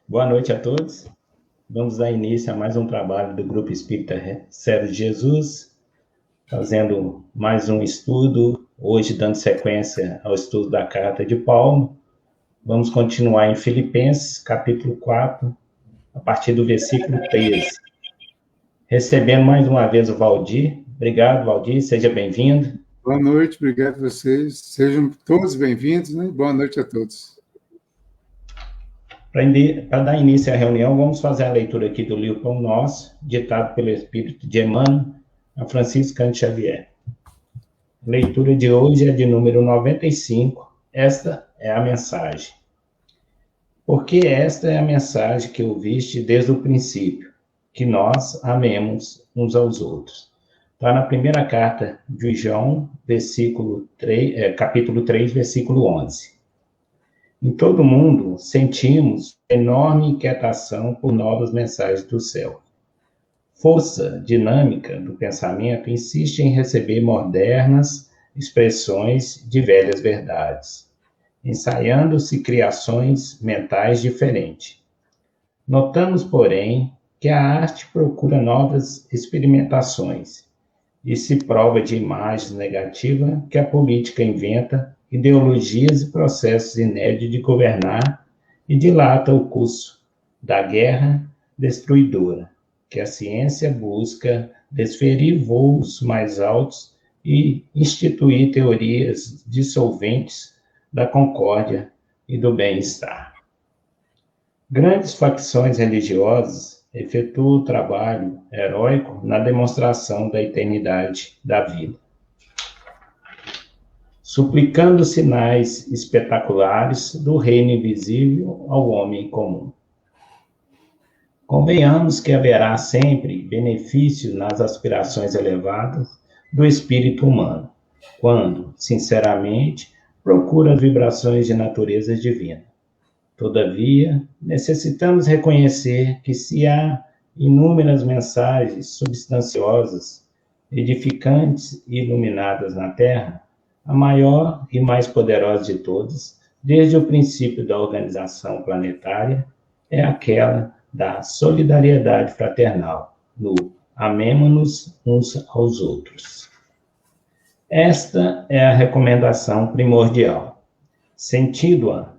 Boa noite a todos. Vamos dar início a mais um trabalho do Grupo Espírita Servo de Jesus, fazendo mais um estudo, hoje dando sequência ao estudo da Carta de Paulo. Vamos continuar em Filipenses, capítulo 4, a partir do versículo 13. Recebendo mais uma vez o Valdir. Obrigado, Valdir, seja bem-vindo. Boa noite, obrigado a vocês. Sejam todos bem-vindos, né? Boa noite a todos. Para dar início à reunião, vamos fazer a leitura aqui do livro Pão Nosso, ditado pelo Espírito de Emmanuel, a Franciscano Xavier. A leitura de hoje é de número 95. Esta é a mensagem. Porque esta é a mensagem que ouviste desde o princípio, que nós amemos uns aos outros. Está na primeira carta de João, capítulo 3, versículo 11. Em todo mundo sentimos enorme inquietação por novas mensagens do céu. Força dinâmica do pensamento insiste em receber modernas expressões de velhas verdades, ensaiando-se criações mentais diferentes. Notamos, porém, que a arte procura novas experimentações e se prova de imagens negativas que a política inventa ideologias e processos inéditos de governar e dilata o curso da guerra destruidora, que a ciência busca desferir voos mais altos e instituir teorias dissolventes da concórdia e do bem-estar. Grandes facções religiosas efetuam o trabalho heróico na demonstração da eternidade da vida, suplicando sinais espetaculares do reino invisível ao homem comum. Convenhamos que haverá sempre benefício nas aspirações elevadas do espírito humano, quando, sinceramente, procura as vibrações de natureza divina. Todavia, necessitamos reconhecer que se há inúmeras mensagens substanciosas, edificantes e iluminadas na Terra, a maior e mais poderosa de todas, desde o princípio da organização planetária, é aquela da solidariedade fraternal, no amemo-nos uns aos outros. Esta é a recomendação primordial. Sentindo-a,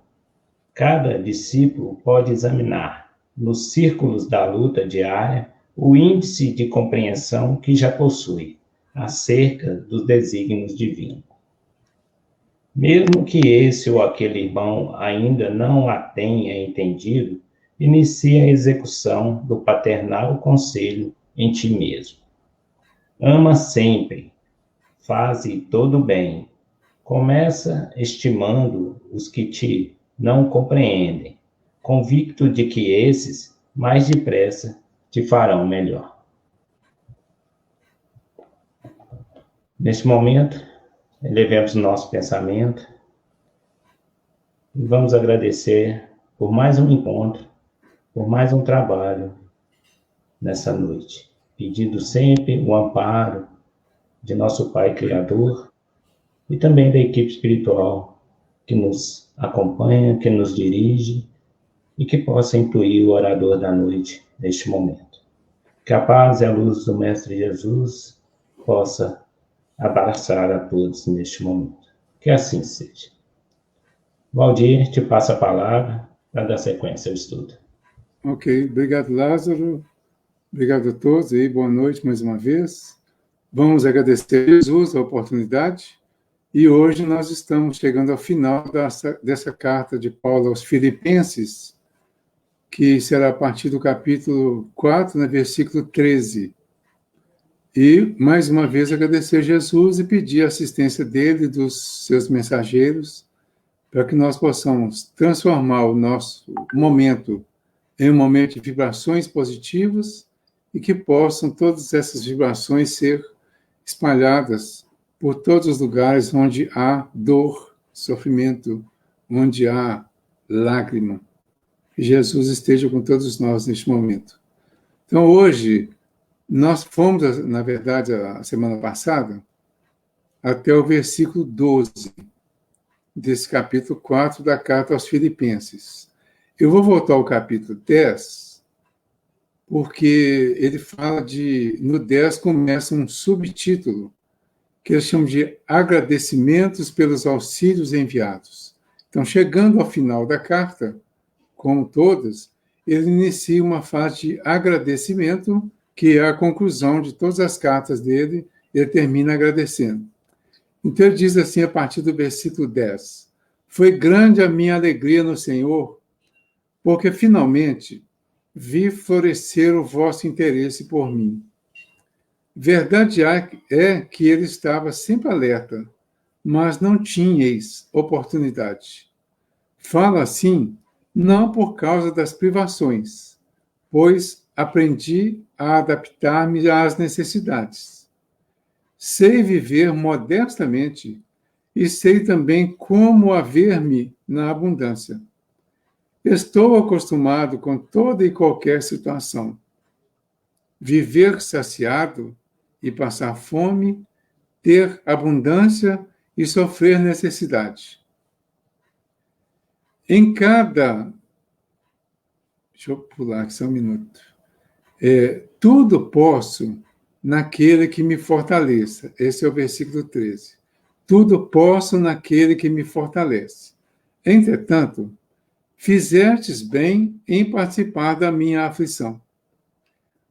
cada discípulo pode examinar, nos círculos da luta diária, o índice de compreensão que já possui acerca dos desígnios divinos. Mesmo que esse ou aquele irmão ainda não a tenha entendido, inicie a execução do paternal conselho em ti mesmo. Ama sempre, faze todo bem. Começa estimando os que te não compreendem, convicto de que esses, mais depressa, te farão melhor. Neste momento, elevemos o nosso pensamento e vamos agradecer por mais um encontro, por mais um trabalho nessa noite, pedindo sempre o amparo de nosso Pai Criador e também da equipe espiritual que nos acompanha, que nos dirige e que possa incluir o orador da noite neste momento. Que a paz e a luz do Mestre Jesus possa abraçar a todos neste momento. Que assim seja. Valdir, te passo a palavra para dar sequência ao estudo. Ok, obrigado, Lázaro. Obrigado a todos aí, boa noite mais uma vez. Vamos agradecer a Jesus a oportunidade. E hoje nós estamos chegando ao final dessa carta de Paulo aos Filipenses, que será a partir do capítulo 4, no versículo 13. E, mais uma vez, agradecer a Jesus e pedir a assistência dele e dos seus mensageiros para que nós possamos transformar o nosso momento em um momento de vibrações positivas e que possam todas essas vibrações ser espalhadas por todos os lugares onde há dor, sofrimento, onde há lágrima. Que Jesus esteja com todos nós neste momento. Então, hoje, nós fomos, na verdade, a semana passada, até o versículo 12 desse capítulo 4 da Carta aos Filipenses. Eu vou voltar ao capítulo 10, porque ele fala no 10 começa um subtítulo, que eles chamam de agradecimentos pelos auxílios enviados. Então, chegando ao final da carta, como todas, ele inicia uma fase de agradecimento, que é a conclusão de todas as cartas dele, ele termina agradecendo. Então, ele diz assim, a partir do versículo 10, foi grande a minha alegria no Senhor, porque finalmente vi florescer o vosso interesse por mim. Verdade é que ele estava sempre alerta, mas não tinhais oportunidade. Falo assim, não por causa das privações, pois aprendi a adaptar-me às necessidades. Sei viver modestamente e sei também como haver-me na abundância. Estou acostumado com toda e qualquer situação. Viver saciado e passar fome, ter abundância e sofrer necessidade. Deixa eu pular aqui só um minuto. Tudo posso naquele que me fortaleça. Esse é o versículo 13. Tudo posso naquele que me fortalece. Entretanto, fizestes bem em participar da minha aflição.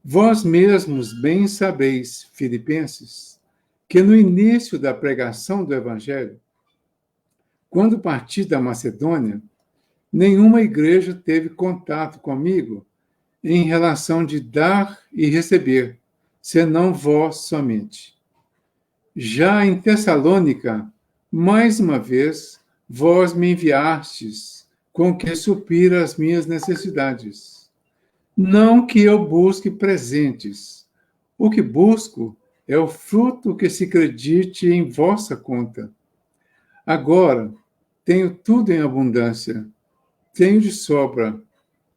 Vós mesmos bem sabeis, filipenses, que no início da pregação do Evangelho, quando parti da Macedônia, nenhuma igreja teve contato comigo em relação de dar e receber, senão vós somente. Já em Tessalônica, mais uma vez, vós me enviastes com que suprir as minhas necessidades. Não que eu busque presentes. O que busco é o fruto que se acredite em vossa conta. Agora, tenho tudo em abundância. Tenho de sobra,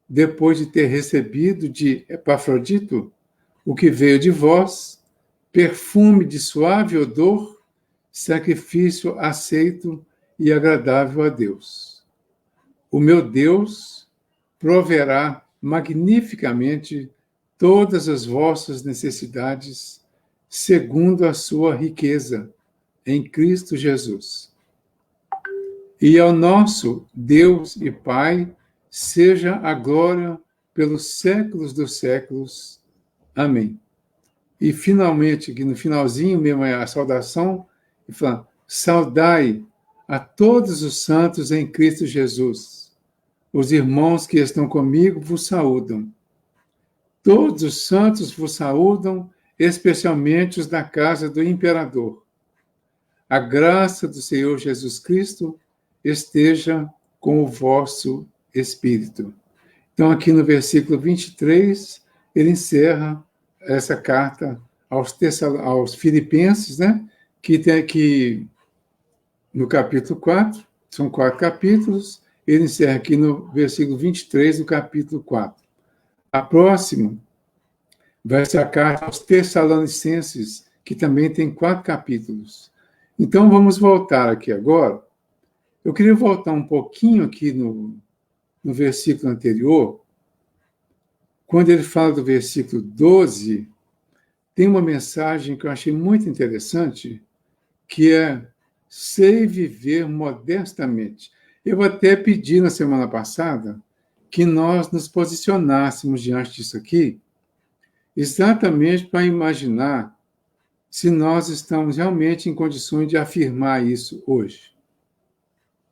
depois de ter recebido de Epafrodito, o que veio de vós, perfume de suave odor, sacrifício aceito e agradável a Deus. O meu Deus proverá magnificamente todas as vossas necessidades, segundo a sua riqueza, em Cristo Jesus. E ao nosso Deus e Pai seja a glória pelos séculos dos séculos. Amém. E finalmente, aqui no finalzinho mesmo é a saudação, e fala, saudai a todos os santos em Cristo Jesus. Os irmãos que estão comigo vos saúdam. Todos os santos vos saúdam, especialmente os da casa do imperador. A graça do Senhor Jesus Cristo esteja com o vosso espírito. Então, aqui no versículo 23, ele encerra essa carta aos Filipenses, né? Que no capítulo 4, são 4 capítulos, ele encerra aqui no versículo 23 do capítulo 4. A próxima vai ser a carta aos Tessalonicenses, que também tem 4 capítulos. Então, vamos voltar aqui agora. Eu queria voltar um pouquinho aqui no versículo anterior, quando ele fala do versículo 12, tem uma mensagem que eu achei muito interessante, que é sei viver modestamente. Eu até pedi na semana passada que nós nos posicionássemos diante disso aqui, exatamente para imaginar se nós estamos realmente em condições de afirmar isso hoje.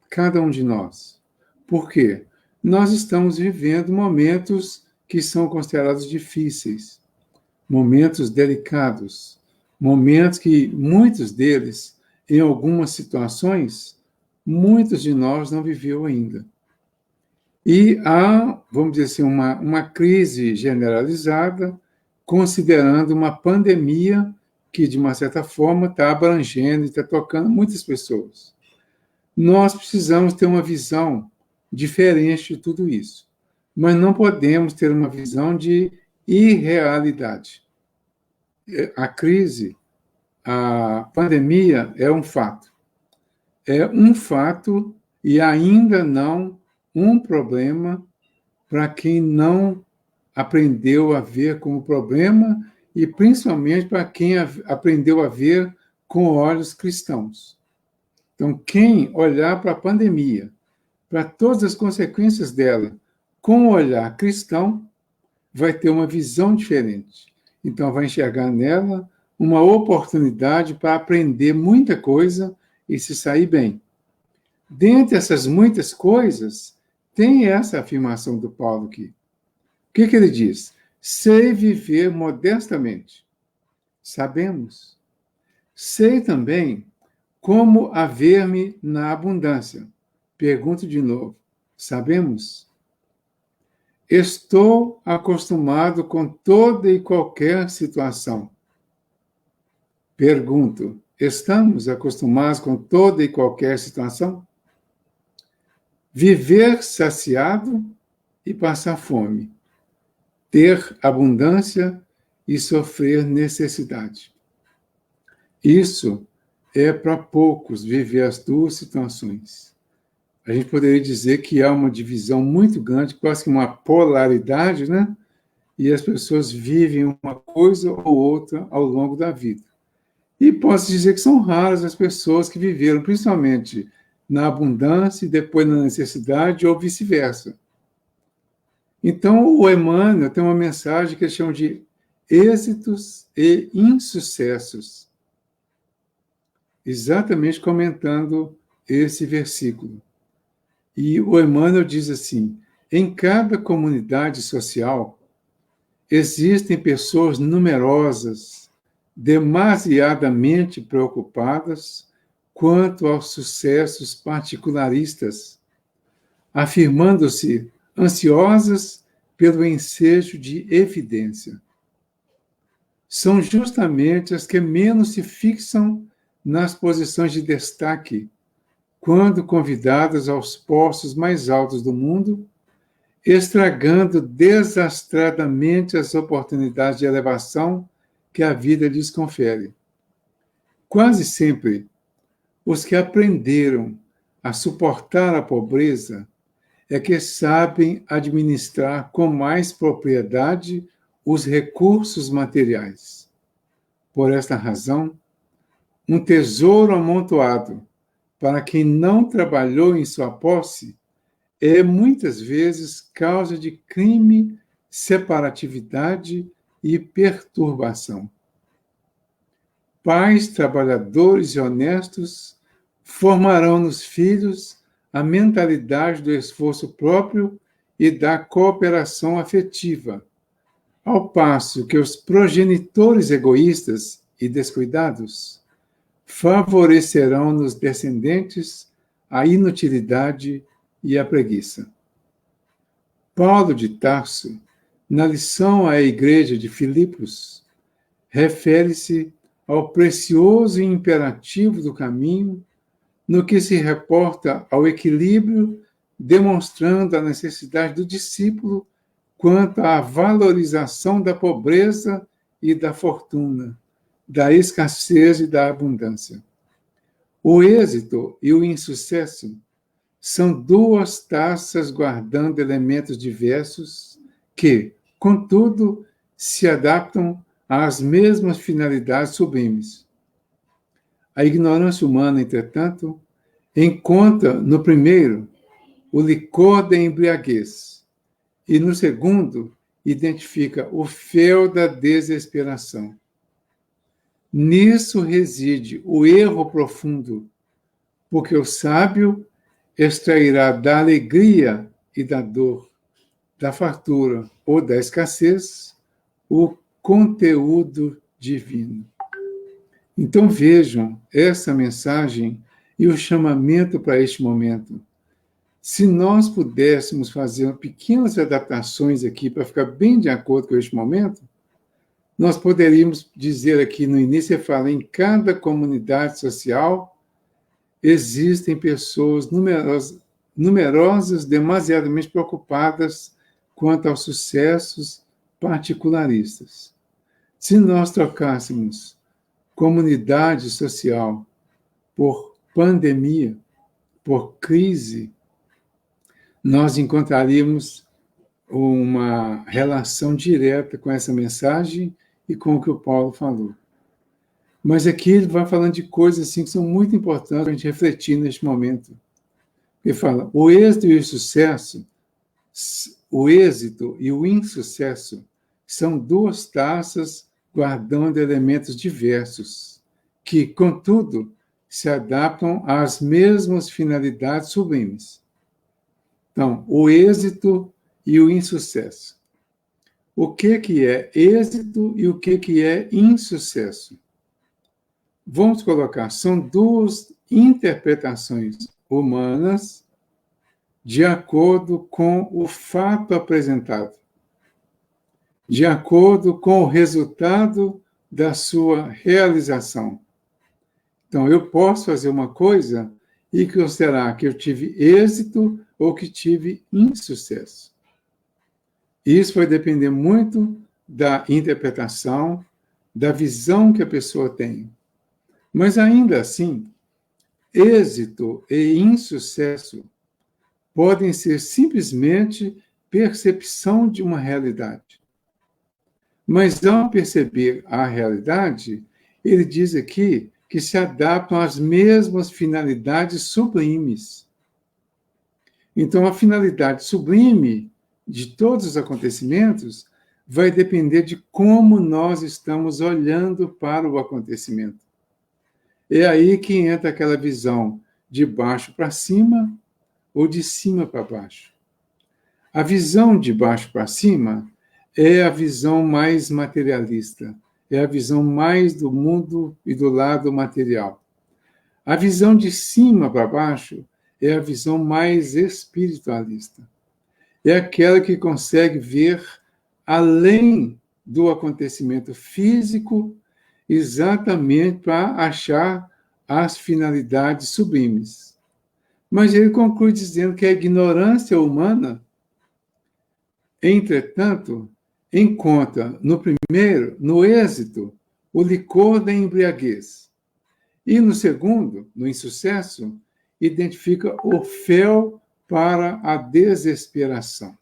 Cada um de nós. Por quê? Nós estamos vivendo momentos que são considerados difíceis, momentos delicados, momentos que muitos deles, em algumas situações, muitos de nós não viveu ainda. E há, vamos dizer assim, uma crise generalizada, considerando uma pandemia que, de uma certa forma, está abrangendo e está tocando muitas pessoas. Nós precisamos ter uma visão diferente de tudo isso. Mas não podemos ter uma visão de irrealidade. A crise, a pandemia é um fato. É um fato e ainda não um problema para quem não aprendeu a ver como problema e principalmente para quem aprendeu a ver com olhos cristãos. Então, quem olhar para a pandemia, para todas as consequências dela, com o olhar cristão, vai ter uma visão diferente. Então, vai enxergar nela uma oportunidade para aprender muita coisa e se sair bem. Dentre essas muitas coisas, tem essa afirmação do Paulo aqui. O que ele diz? Sei viver modestamente. Sabemos. Sei também como haver-me na abundância. Pergunto de novo. Sabemos? Estou acostumado com toda e qualquer situação. Pergunto. Estamos acostumados com toda e qualquer situação? Viver saciado e passar fome. Ter abundância e sofrer necessidade. Isso é para poucos viver as duas situações. A gente poderia dizer que há uma divisão muito grande, quase que uma polaridade, né? E as pessoas vivem uma coisa ou outra ao longo da vida. E posso dizer que são raras as pessoas que viveram, principalmente na abundância e depois na necessidade, ou vice-versa. Então, o Emmanuel tem uma mensagem que ele chama de êxitos e insucessos, exatamente comentando esse versículo. E o Emmanuel diz assim: em cada comunidade social existem pessoas numerosas, demasiadamente preocupadas quanto aos sucessos particularistas, afirmando-se ansiosas pelo ensejo de evidência. São justamente as que menos se fixam nas posições de destaque, quando convidadas aos postos mais altos do mundo, estragando desastradamente as oportunidades de elevação que a vida lhes confere. Quase sempre, os que aprenderam a suportar a pobreza é que sabem administrar com mais propriedade os recursos materiais. Por esta razão, um tesouro amontoado para quem não trabalhou em sua posse é muitas vezes causa de crime, separatividade e perturbação. Pais trabalhadores e honestos formarão nos filhos a mentalidade do esforço próprio e da cooperação afetiva, ao passo que os progenitores egoístas e descuidados favorecerão nos descendentes a inutilidade e a preguiça. Paulo de Tarso, na lição à igreja de Filipos, refere-se ao precioso imperativo do caminho no que se reporta ao equilíbrio, demonstrando a necessidade do discípulo quanto à valorização da pobreza e da fortuna, da escassez e da abundância. O êxito e o insucesso são duas taças guardando elementos diversos que, contudo, se adaptam às mesmas finalidades sublimes. A ignorância humana, entretanto, encontra no primeiro o licor da embriaguez e no segundo identifica o fel da desesperação. Nisso reside o erro profundo, porque o sábio extrairá da alegria e da dor, da fartura ou da escassez, o conteúdo divino. Então vejam essa mensagem e o chamamento para este momento. Se nós pudéssemos fazer pequenas adaptações aqui para ficar bem de acordo com este momento, nós poderíamos dizer aqui no início, eu falo, em cada comunidade social existem pessoas numerosas, demasiadamente preocupadas quanto aos sucessos particularistas. Se nós trocássemos comunidade social por pandemia, por crise, nós encontraríamos uma relação direta com essa mensagem e com o que o Paulo falou. Mas aqui ele vai falando de coisas assim que são muito importantes para a gente refletir neste momento. Ele fala, o êxito e o insucesso são duas taças guardando elementos diversos, que, contudo, se adaptam às mesmas finalidades sublimes. Então, o êxito e o insucesso. O que é êxito e o que é insucesso? Vamos colocar, são duas interpretações humanas de acordo com o fato apresentado, de acordo com o resultado da sua realização. Então, eu posso fazer uma coisa e considerar que eu tive êxito ou que tive insucesso. Isso vai depender muito da interpretação, da visão que a pessoa tem. Mas, ainda assim, êxito e insucesso podem ser simplesmente percepção de uma realidade. Mas, ao perceber a realidade, ele diz aqui que se adaptam às mesmas finalidades sublimes. Então, a finalidade sublime de todos os acontecimentos vai depender de como nós estamos olhando para o acontecimento. É aí que entra aquela visão de baixo para cima ou de cima para baixo. A visão de baixo para cima é a visão mais materialista, é a visão mais do mundo e do lado material. A visão de cima para baixo é a visão mais espiritualista. É aquela que consegue ver além do acontecimento físico, exatamente para achar as finalidades sublimes. Mas ele conclui dizendo que a ignorância humana, entretanto, encontra no primeiro, no êxito, o licor da embriaguez. E no segundo, no insucesso, identifica o fel para a desesperação.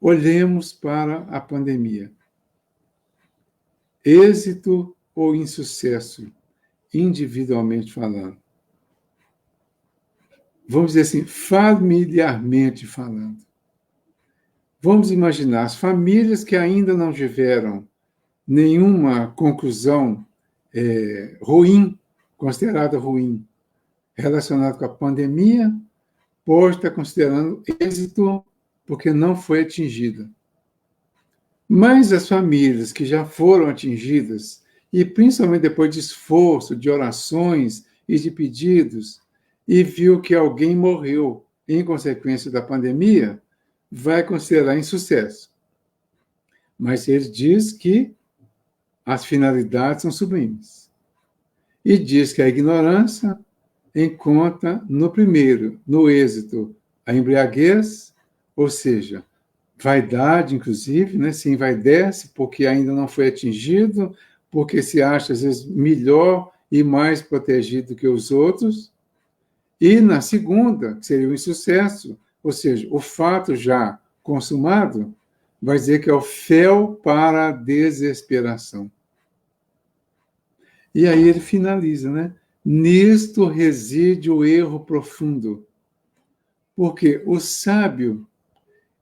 Olhemos para a pandemia. Êxito ou insucesso, individualmente falando. Vamos dizer assim, familiarmente falando. Vamos imaginar as famílias que ainda não tiveram nenhuma conclusão ruim, considerada ruim, relacionada com a pandemia, pode estar considerando êxito porque não foi atingida. Mas as famílias que já foram atingidas, e principalmente depois de esforço, de orações e de pedidos, e viu que alguém morreu em consequência da pandemia, vai considerar insucesso. Mas ele diz que as finalidades são sublimes. E diz que a ignorância encontra no primeiro, no êxito, a embriaguez, ou seja, vaidade, inclusive, né? Se envaidece porque ainda não foi atingido, porque se acha, às vezes, melhor e mais protegido que os outros. E na segunda, que seria o insucesso, ou seja, o fato já consumado, vai dizer que é o fel para a desesperação. E aí ele finaliza, né? Nisto reside o erro profundo, porque o sábio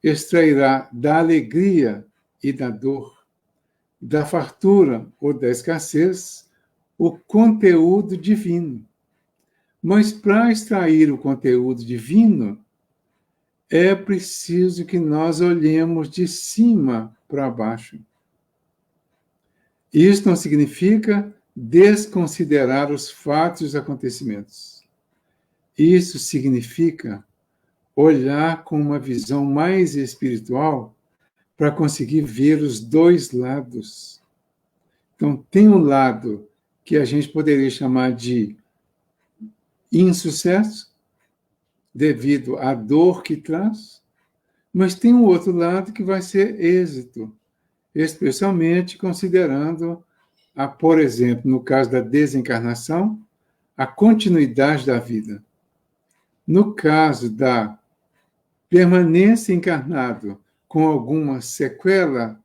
extrairá da alegria e da dor, da fartura ou da escassez, o conteúdo divino. Mas para extrair o conteúdo divino, é preciso que nós olhemos de cima para baixo. Isso não significa desconsiderar os fatos e os acontecimentos. Isso significa olhar com uma visão mais espiritual para conseguir ver os dois lados. Então, tem um lado que a gente poderia chamar de insucesso, devido à dor que traz, mas tem um outro lado que vai ser êxito, especialmente considerando, por exemplo, no caso da desencarnação, a continuidade da vida. No caso da permaneça encarnado com alguma sequela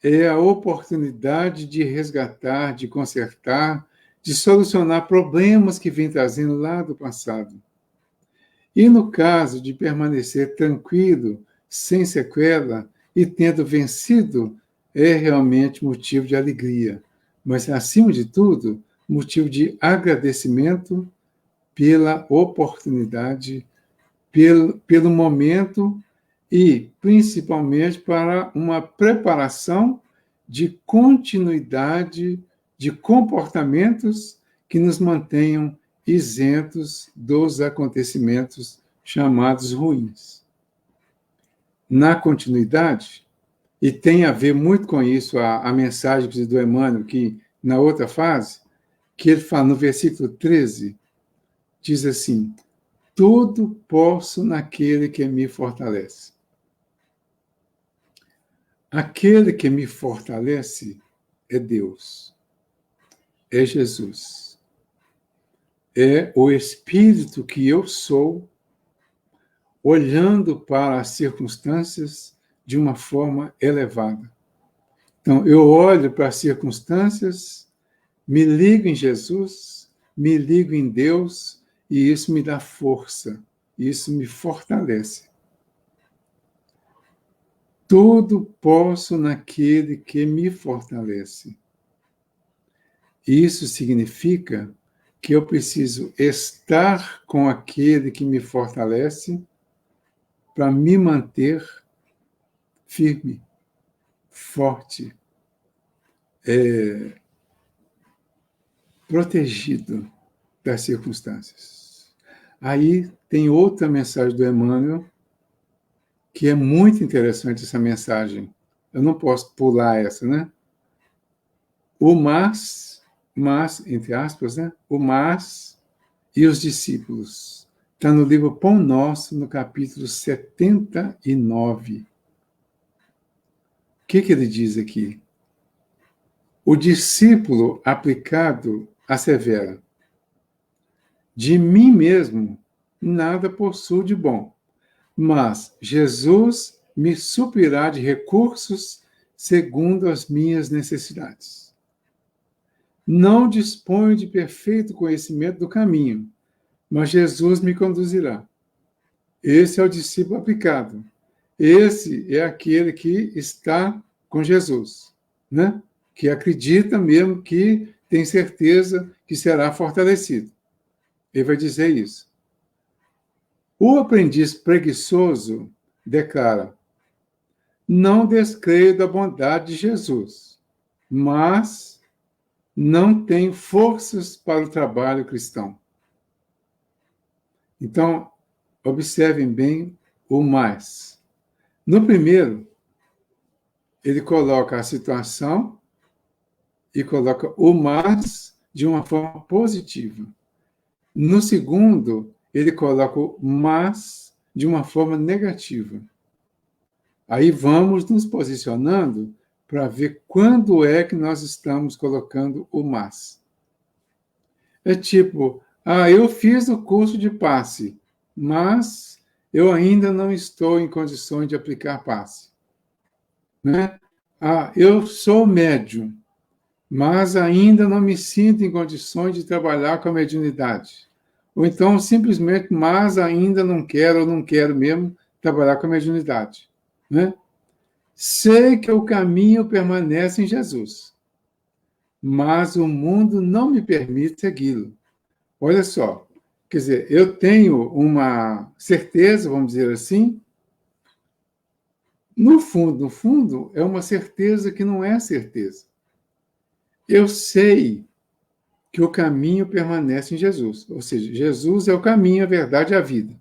é a oportunidade de resgatar, de consertar, de solucionar problemas que vem trazendo lá do passado. E no caso de permanecer tranquilo, sem sequela e tendo vencido, é realmente motivo de alegria, mas, acima de tudo, motivo agradecimento pela oportunidade, pelo momento e, principalmente, para uma preparação de continuidade de comportamentos que nos mantenham isentos dos acontecimentos chamados ruins. Na continuidade, e tem a ver muito com isso a mensagem do Emmanuel, que na outra fase, que ele fala no versículo 13, diz assim: tudo posso naquele que me fortalece. Aquele que me fortalece é Deus, é Jesus, é o Espírito que eu sou, olhando para as circunstâncias de uma forma elevada. Então, eu olho para as circunstâncias, me ligo em Jesus, me ligo em Deus, e isso me dá força, isso me fortalece. Tudo posso naquele que me fortalece. Isso significa que eu preciso estar com aquele que me fortalece para me manter firme, forte, protegido das circunstâncias. Aí tem outra mensagem do Emmanuel, que é muito interessante essa mensagem. Eu não posso pular essa, né? O mas, entre aspas, né? O mas e os discípulos. Está no livro Pão Nosso, no capítulo 79. O que ele diz aqui? O discípulo aplicado assevera: de mim mesmo nada possuo de bom, mas Jesus me suprirá de recursos segundo as minhas necessidades. Não disponho de perfeito conhecimento do caminho, mas Jesus me conduzirá. Esse é o discípulo aplicado. Esse é aquele que está com Jesus, né? Que acredita mesmo, que tem certeza que será fortalecido. Ele vai dizer isso. O aprendiz preguiçoso declara: não descreio da bondade de Jesus, mas não tenho forças para o trabalho cristão. Então, observem bem o mais. No primeiro, ele coloca a situação e coloca o mas de uma forma positiva. No segundo, ele coloca o mas de uma forma negativa. Aí vamos nos posicionando para ver quando é que nós estamos colocando o mas. É tipo, eu fiz o curso de passe, mas eu ainda não estou em condições de aplicar passe. Né? Eu sou médium, mas ainda não me sinto em condições de trabalhar com a mediunidade. Ou então, simplesmente, mas ainda não quero, ou não quero mesmo trabalhar com a mediunidade. Né? Sei que o caminho permanece em Jesus, mas o mundo não me permite segui-lo. Olha só, quer dizer, eu tenho uma certeza, vamos dizer assim, no fundo, é uma certeza que não é certeza. Eu sei que o caminho permanece em Jesus, ou seja, Jesus é o caminho, a verdade e a vida.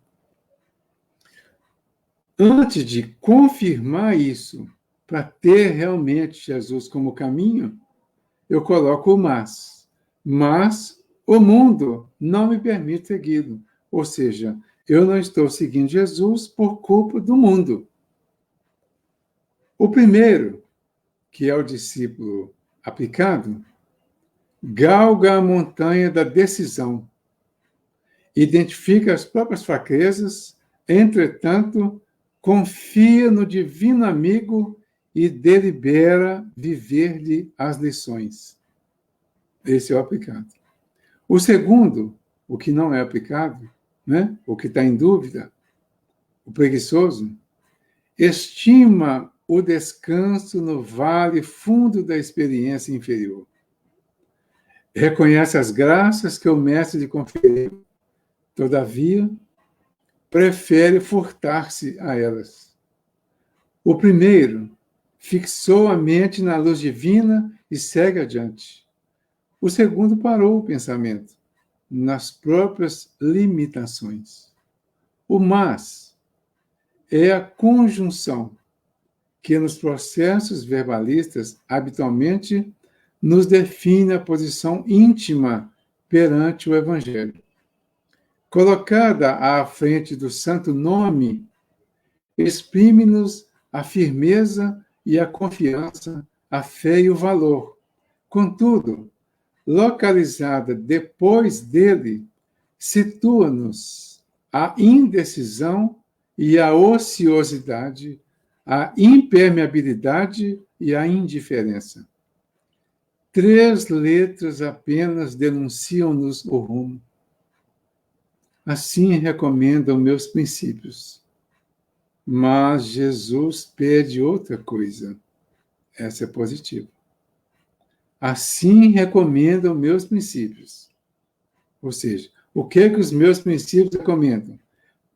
Antes de confirmar isso, para ter realmente Jesus como caminho, eu coloco o mas. Mas o mundo não me permite segui-lo. Ou seja, eu não estou seguindo Jesus por culpa do mundo. O primeiro, que é o discípulo aplicado, galga a montanha da decisão, identifica as próprias fraquezas, Entretanto, confia no divino amigo e delibera viver-lhe as lições. Esse é o aplicado. O segundo, o que não é aplicado, né? O que está em dúvida, o preguiçoso, estima o descanso no vale fundo da experiência inferior. Reconhece as graças que o mestre lhe conferiu, todavia, prefere furtar-se a elas. O primeiro fixou a mente na luz divina e segue adiante. O segundo parou o pensamento nas próprias limitações. O mas é a conjunção que nos processos verbalistas habitualmente nos define a posição íntima perante o Evangelho. Colocada à frente do santo nome, exprime-nos a firmeza e a confiança, a fé e o valor. Contudo, localizada depois dele, situa-nos a indecisão e a ociosidade, a impermeabilidade e a indiferença. 3 letras apenas denunciam-nos o rumo. Assim recomendam meus princípios. Mas Jesus pede outra coisa. Essa é positiva. Assim recomendam meus princípios. Ou seja, o que os meus princípios recomendam?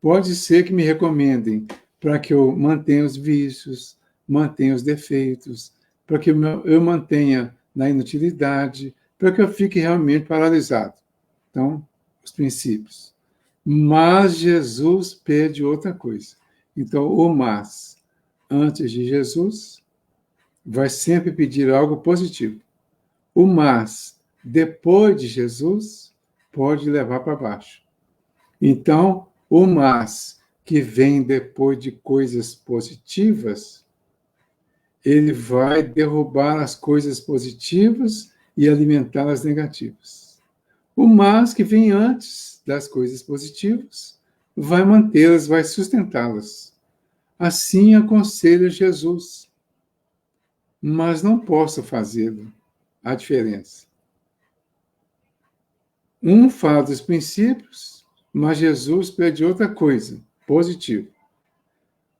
Pode ser que me recomendem para que eu mantenha os vícios, mantenha os defeitos, para que eu mantenha na inutilidade, para que eu fique realmente paralisado. Então, os princípios. Mas Jesus pede outra coisa. Então, o mas, antes de Jesus, vai sempre pedir algo positivo. O mas, depois de Jesus, pode levar para baixo. Então, o mas, que vem depois de coisas positivas, ele vai derrubar as coisas positivas e alimentar as negativas. O mas, que vem antes das coisas positivas, vai mantê-las, vai sustentá-las. Assim aconselha Jesus. Mas não posso fazê-lo. A diferença. Um fala dos princípios, mas Jesus pede outra coisa, positivo.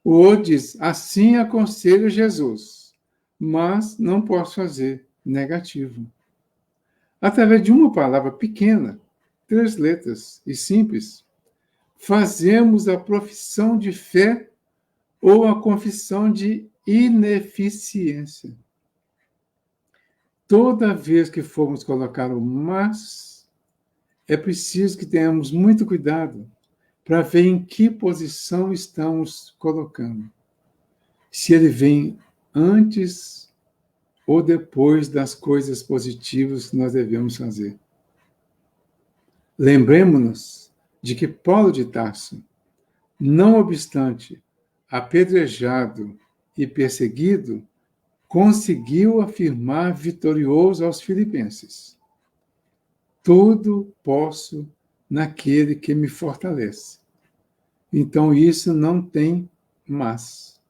O outro diz, assim aconselho Jesus, mas não posso fazer, negativo. Através de uma palavra pequena, 3 letras e simples, fazemos a profissão de fé ou a confissão de ineficiência. Toda vez que formos colocar o mas, é preciso que tenhamos muito cuidado para ver em que posição estamos colocando. Se ele vem antes ou depois das coisas positivas que nós devemos fazer. Lembremos-nos de que Paulo de Tarso, não obstante apedrejado e perseguido, conseguiu afirmar vitorioso aos filipenses: tudo posso naquele que me fortalece. Então isso não tem mas.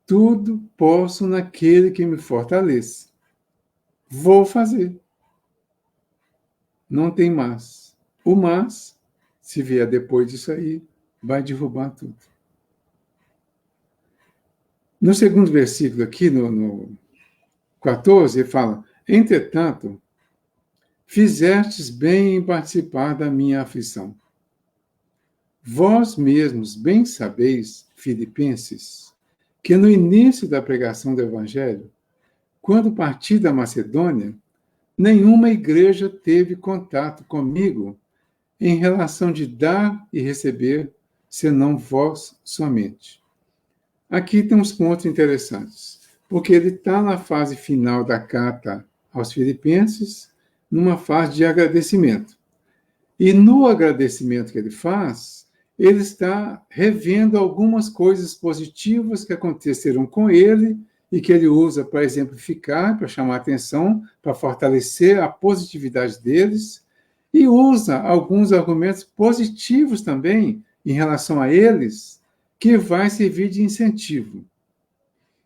Tudo posso naquele que me fortalece. Vou fazer. Não tem mas. O mas, se vier depois disso aí, vai derrubar tudo. No segundo versículo aqui, no 14, ele fala, entretanto, fizestes bem em participar da minha aflição. Vós mesmos bem sabeis, filipenses, que no início da pregação do Evangelho, quando parti da Macedônia, nenhuma igreja teve contato comigo em relação de dar e receber, senão vós somente. Aqui tem uns pontos interessantes, porque ele está na fase final da carta aos Filipenses, numa fase de agradecimento. E no agradecimento que ele faz, ele está revendo algumas coisas positivas que aconteceram com ele e que ele usa para exemplificar, para chamar a atenção, para fortalecer a positividade deles, e usa alguns argumentos positivos também em relação a eles que vai servir de incentivo.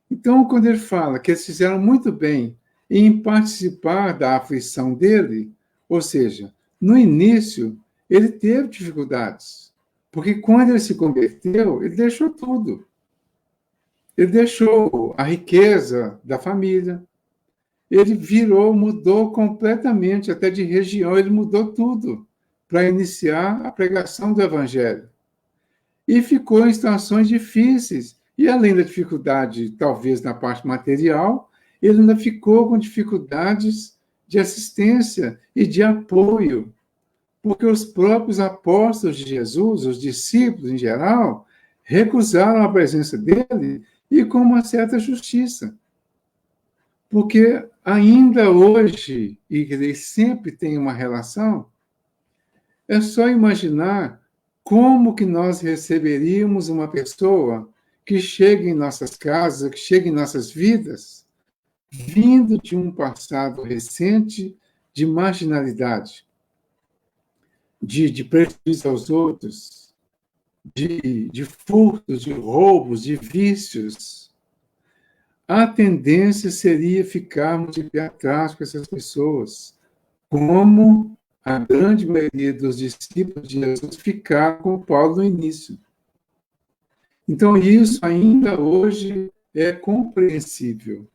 Então, quando ele fala que eles fizeram muito bem em participar da aflição dele, ou seja, no início, ele teve dificuldades, porque quando ele se converteu, ele deixou tudo. Ele deixou a riqueza da família, ele mudou completamente, até de região, ele mudou tudo para iniciar a pregação do Evangelho. E ficou em situações difíceis. E além da dificuldade, talvez, na parte material, ele ainda ficou com dificuldades de assistência e de apoio, porque os próprios apóstolos de Jesus, os discípulos em geral, recusaram a presença dele e com uma certa justiça. Porque ainda hoje, e ele sempre tem uma relação, é só imaginar como que nós receberíamos uma pessoa que chega em nossas casas, que chega em nossas vidas, vindo de um passado recente de marginalidade, de prejuízo aos outros, de furtos, de roubos, de vícios. A tendência seria ficarmos de pé atrás com essas pessoas, como a grande maioria dos discípulos de Jesus ficaram com Paulo no início. Então, isso ainda hoje é compreensível,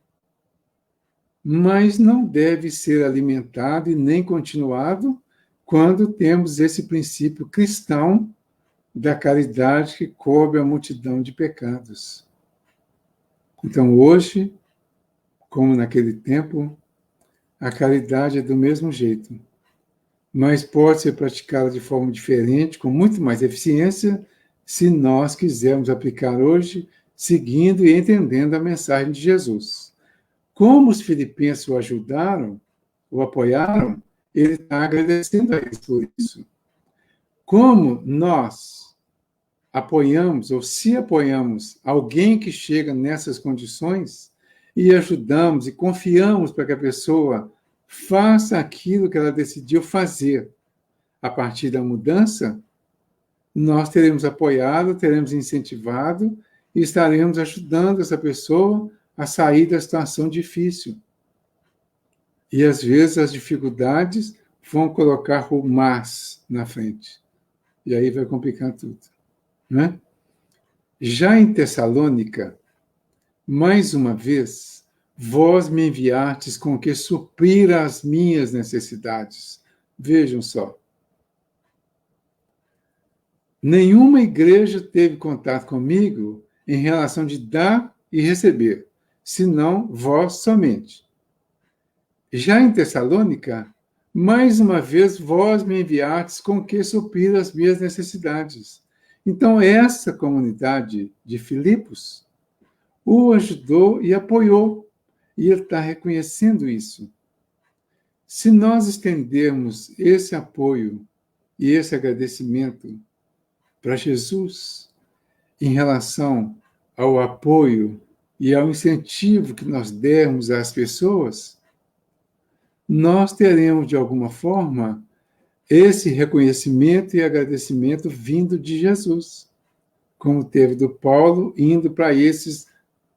mas não deve ser alimentado e nem continuado quando temos esse princípio cristão da caridade que cobre a multidão de pecados. Então, hoje, como naquele tempo, a caridade é do mesmo jeito, mas pode ser praticada de forma diferente, com muito mais eficiência, se nós quisermos aplicar hoje, seguindo e entendendo a mensagem de Jesus. Como os filipenses o ajudaram, o apoiaram, ele está agradecendo a eles por isso. Como nós apoiamos, ou se apoiamos alguém que chega nessas condições, e ajudamos e confiamos para que a pessoa faça aquilo que ela decidiu fazer a partir da mudança, nós teremos apoiado, teremos incentivado e estaremos ajudando essa pessoa a sair da situação difícil. E, às vezes, as dificuldades vão colocar o mas na frente. E aí vai complicar tudo. Né? Já em Tessalônica, mais uma vez, vós me enviastes com que suprir as minhas necessidades. Vejam só. Nenhuma igreja teve contato comigo em relação de dar e receber, senão vós somente. Já em Tessalônica, mais uma vez, vós me enviastes com que suprir as minhas necessidades. Então, essa comunidade de Filipos o ajudou e apoiou, e ele está reconhecendo isso. Se nós estendermos esse apoio e esse agradecimento para Jesus em relação ao apoio e ao incentivo que nós dermos às pessoas, nós teremos, de alguma forma, esse reconhecimento e agradecimento vindo de Jesus, como teve do Paulo indo para esses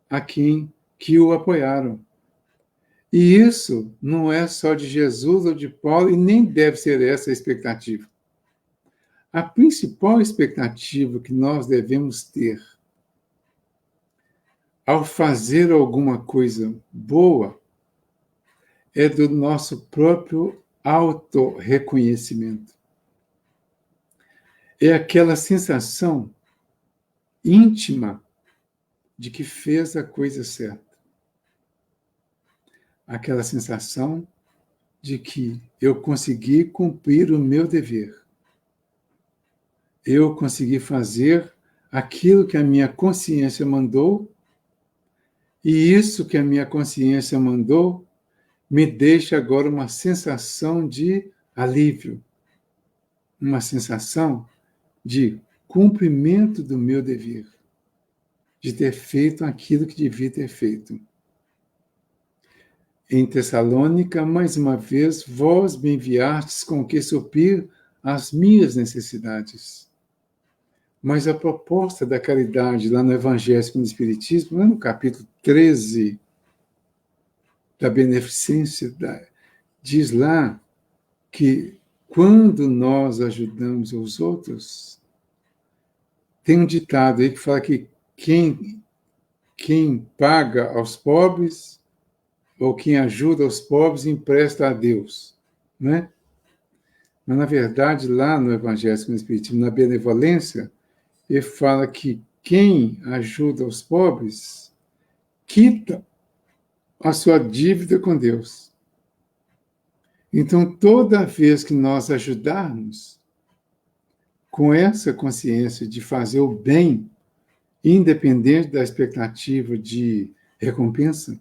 a quem que o apoiaram. E isso não é só de Jesus ou de Paulo, e nem deve ser essa a expectativa. A principal expectativa que nós devemos ter ao fazer alguma coisa boa é do nosso próprio autorreconhecimento. É aquela sensação íntima de que fez a coisa certa. Aquela sensação de que eu consegui cumprir o meu dever. Eu consegui fazer aquilo que a minha consciência mandou, e isso que a minha consciência mandou me deixa agora uma sensação de alívio, uma sensação de cumprimento do meu dever, de ter feito aquilo que devia ter feito. Em Tessalônica, mais uma vez, vós me enviastes com que suprir as minhas necessidades. Mas a proposta da caridade lá no Evangelho segundo o Espiritismo, lá no capítulo 13 da beneficência, diz lá que quando nós ajudamos os outros, tem um ditado aí que fala que quem paga aos pobres ou quem ajuda os pobres empresta a Deus, né? Mas, na verdade, lá no Evangelho segundo o Espiritismo, na benevolência, ele fala que quem ajuda os pobres quita a sua dívida com Deus. Então, toda vez que nós ajudarmos com essa consciência de fazer o bem, independente da expectativa de recompensa,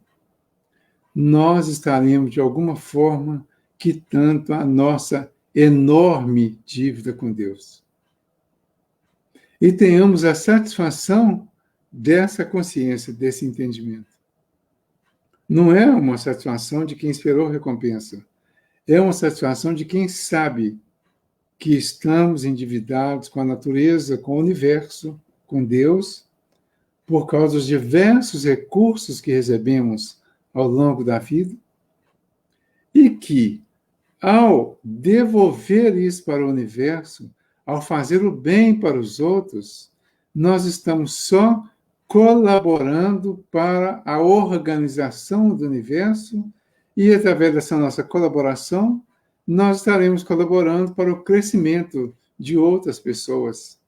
nós estaremos, de alguma forma, quitando a nossa enorme dívida com Deus. E tenhamos a satisfação dessa consciência, desse entendimento. Não é uma satisfação de quem esperou recompensa. É uma satisfação de quem sabe que estamos endividados com a natureza, com o universo, com Deus, por causa dos diversos recursos que recebemos ao longo da vida, e que, ao devolver isso para o universo, ao fazer o bem para os outros, nós estamos só colaborando para a organização do universo e, através dessa nossa colaboração, nós estaremos colaborando para o crescimento de outras pessoas.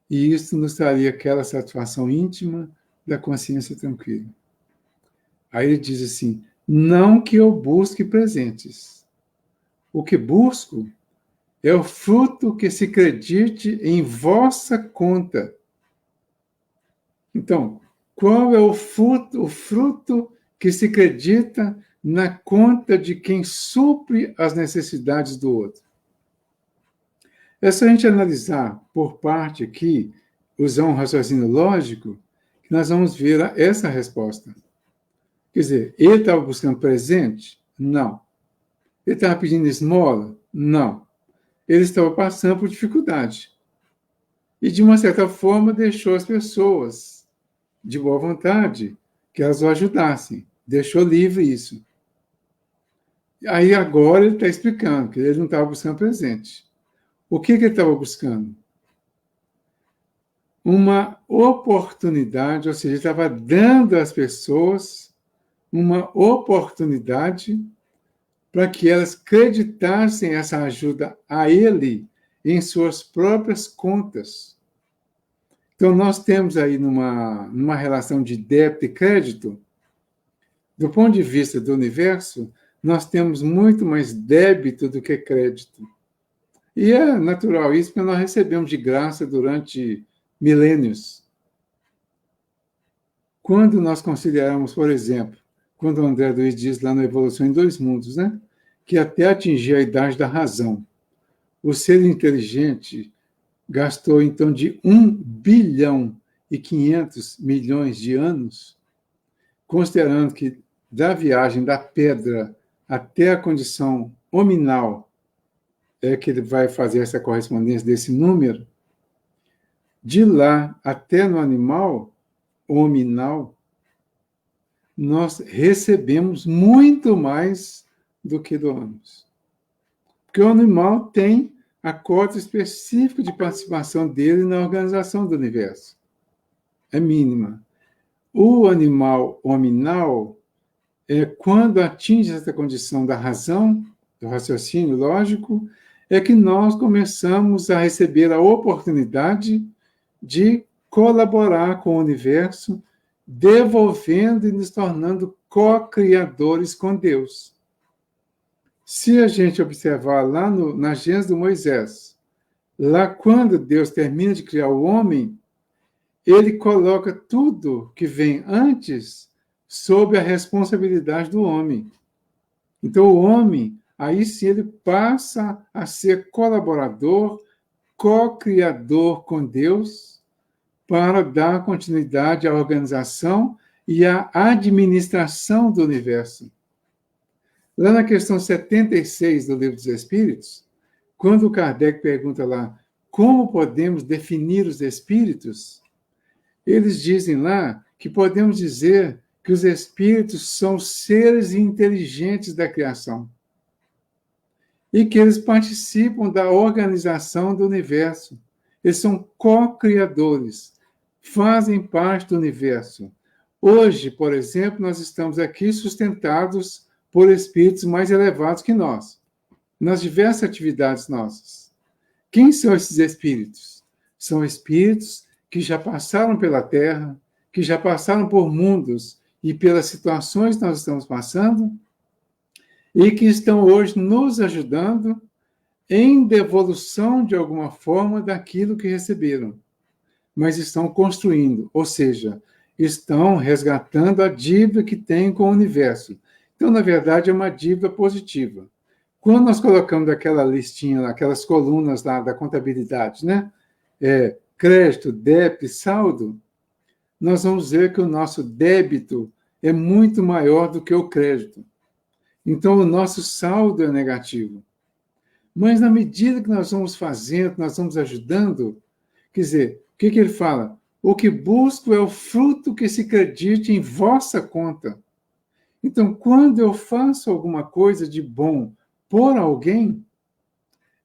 E isso nos traria aquela satisfação íntima da consciência tranquila. Aí ele diz assim, não que eu busque presentes. O que busco é o fruto que se acredite em vossa conta. Então, qual é o fruto que se acredita na conta de quem supre as necessidades do outro? É só a gente analisar por parte aqui, usar um raciocínio lógico, que nós vamos ver essa resposta. Quer dizer, ele estava buscando presente? Não. Ele estava pedindo esmola? Não. Ele estava passando por dificuldade. E, de uma certa forma, deixou as pessoas de boa vontade que elas o ajudassem. Deixou livre isso. Aí, agora, ele está explicando que ele não estava buscando presente. O que ele estava buscando? Uma oportunidade, ou seja, ele estava dando às pessoas uma oportunidade para que elas creditassem essa ajuda a ele em suas próprias contas. Então, nós temos aí numa relação de débito e crédito, do ponto de vista do universo, nós temos muito mais débito do que crédito. E é natural isso, porque nós recebemos de graça durante milênios. Quando nós consideramos, por exemplo, quando o André Luiz diz lá na Evolução em Dois Mundos, né, que até atingir a idade da razão, o ser inteligente gastou, então, de 1 bilhão e 500 milhões de anos, considerando que da viagem da pedra até a condição hominal, é que ele vai fazer essa correspondência desse número, de lá até no animal hominal, nós recebemos muito mais do que doamos. Porque o animal tem a cota específica de participação dele na organização do universo. É mínima. O animal hominal, quando atinge essa condição da razão, do raciocínio lógico, é que nós começamos a receber a oportunidade de colaborar com o universo, devolvendo e nos tornando co-criadores com Deus. Se a gente observar lá na Gênesis de Moisés, lá quando Deus termina de criar o homem, ele coloca tudo que vem antes sob a responsabilidade do homem. Então, o homem, aí sim, ele passa a ser colaborador, co-criador com Deus, para dar continuidade à organização e à administração do universo. Lá na questão 76 do Livro dos Espíritos, quando Kardec pergunta lá como podemos definir os espíritos? Eles dizem lá que podemos dizer que os espíritos são seres inteligentes da criação e que eles participam da organização do universo. Eles são co-criadores, fazem parte do universo. Hoje, por exemplo, nós estamos aqui sustentados por espíritos mais elevados que nós, nas diversas atividades nossas. Quem são esses espíritos? São espíritos que já passaram pela Terra, que já passaram por mundos e pelas situações que nós estamos passando, e que estão hoje nos ajudando em devolução, de alguma forma, daquilo que receberam. Mas estão construindo, ou seja, estão resgatando a dívida que têm com o universo. Então, na verdade, é uma dívida positiva. Quando nós colocamos aquela listinha, aquelas colunas lá da contabilidade, né? Crédito, débito e saldo, nós vamos ver que o nosso débito é muito maior do que o crédito. Então, o nosso saldo é negativo. Mas, na medida que nós vamos fazendo, nós vamos ajudando, quer dizer, o que ele fala? O que busco é o fruto que se acredite em vossa conta. Então, quando eu faço alguma coisa de bom por alguém,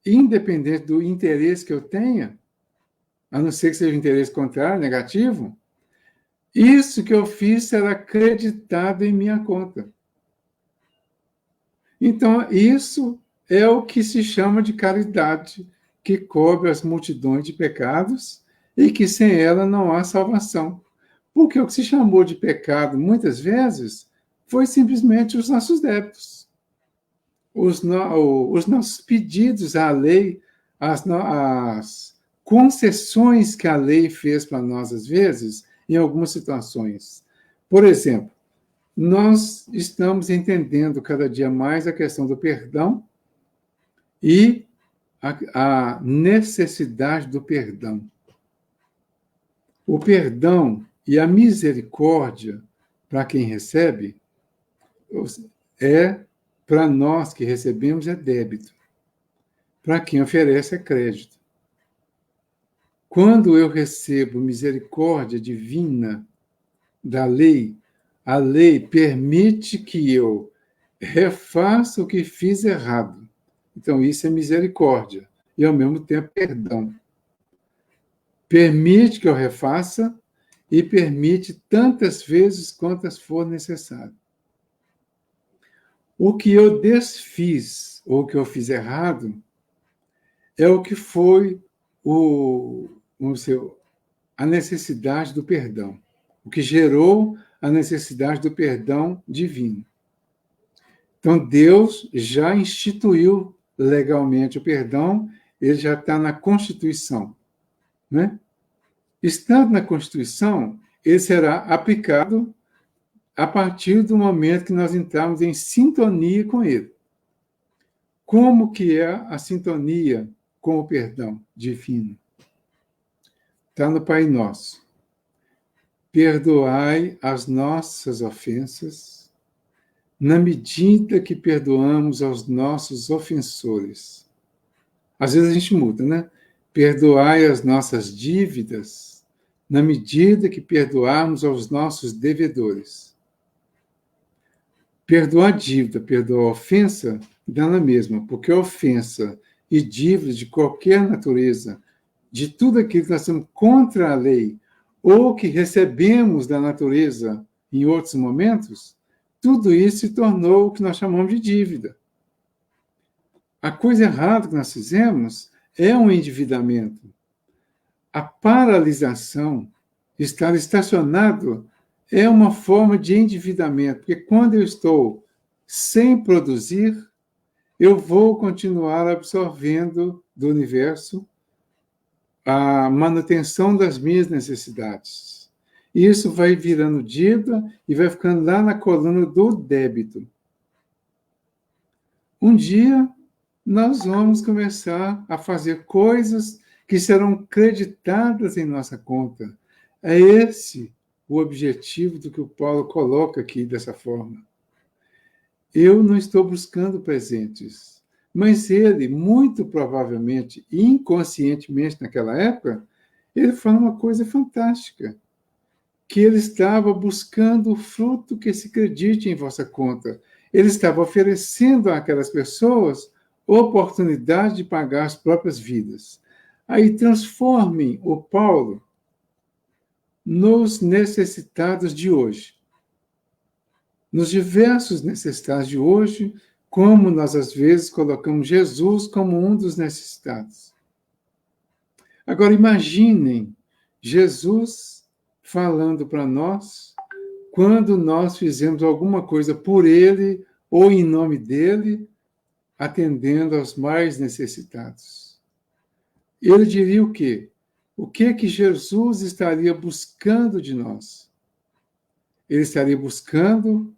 independente do interesse que eu tenha, a não ser que seja interesse contrário, negativo, isso que eu fiz será acreditado em minha conta. Então, isso é o que se chama de caridade, que cobre as multidões de pecados e que sem ela não há salvação. Porque o que se chamou de pecado, muitas vezes, foi simplesmente os nossos débitos. Os nossos pedidos à lei, as concessões que a lei fez para nós, às vezes, em algumas situações. Por exemplo, nós estamos entendendo cada dia mais a questão do perdão e a necessidade do perdão. O perdão e a misericórdia para quem recebe para nós que recebemos, é débito. Para quem oferece, é crédito. Quando eu recebo misericórdia divina da lei, a lei permite que eu refaça o que fiz errado. Então, isso é misericórdia. E, ao mesmo tempo, perdão. Permite que eu refaça e permite tantas vezes quantas for necessário. O que eu desfiz, ou o que eu fiz errado, é o que foi a necessidade do perdão. O que gerou a necessidade do perdão divino. Então, Deus já instituiu legalmente o perdão, ele já está na Constituição. Né? Estando na Constituição, ele será aplicado a partir do momento que nós entrarmos em sintonia com ele. Como que é a sintonia com o perdão divino? Está no Pai Nosso. Perdoai as nossas ofensas, na medida que perdoamos aos nossos ofensores. Às vezes a gente muda, né? Perdoai as nossas dívidas, na medida que perdoarmos aos nossos devedores. Perdoar a dívida, perdoar a ofensa, dá na mesma, porque a ofensa e dívida de qualquer natureza, de tudo aquilo que nós temos contra a lei, ou que recebemos da natureza em outros momentos, tudo isso se tornou o que nós chamamos de dívida. A coisa errada que nós fizemos é um endividamento. A paralisação, estar estacionado, é uma forma de endividamento, porque quando eu estou sem produzir, eu vou continuar absorvendo do universo a manutenção das minhas necessidades. Isso vai virando dívida e vai ficando lá na coluna do débito. Um dia, nós vamos começar a fazer coisas que serão creditadas em nossa conta. É esse o objetivo do que o Paulo coloca aqui dessa forma. Eu não estou buscando presentes, Mas ele, muito provavelmente, inconscientemente naquela época, ele fala uma coisa fantástica, que ele estava buscando o fruto que se acredite em vossa conta. Ele estava oferecendo àquelas pessoas oportunidade de pagar as próprias vidas. Aí transformem o Paulo nos necessitados de hoje. Nos diversos necessitados de hoje, como nós às vezes colocamos Jesus como um dos necessitados. Agora imaginem Jesus falando para nós quando nós fizemos alguma coisa por ele ou em nome dele, atendendo aos mais necessitados. Ele diria o quê? O que Jesus estaria buscando de nós? Ele estaria buscando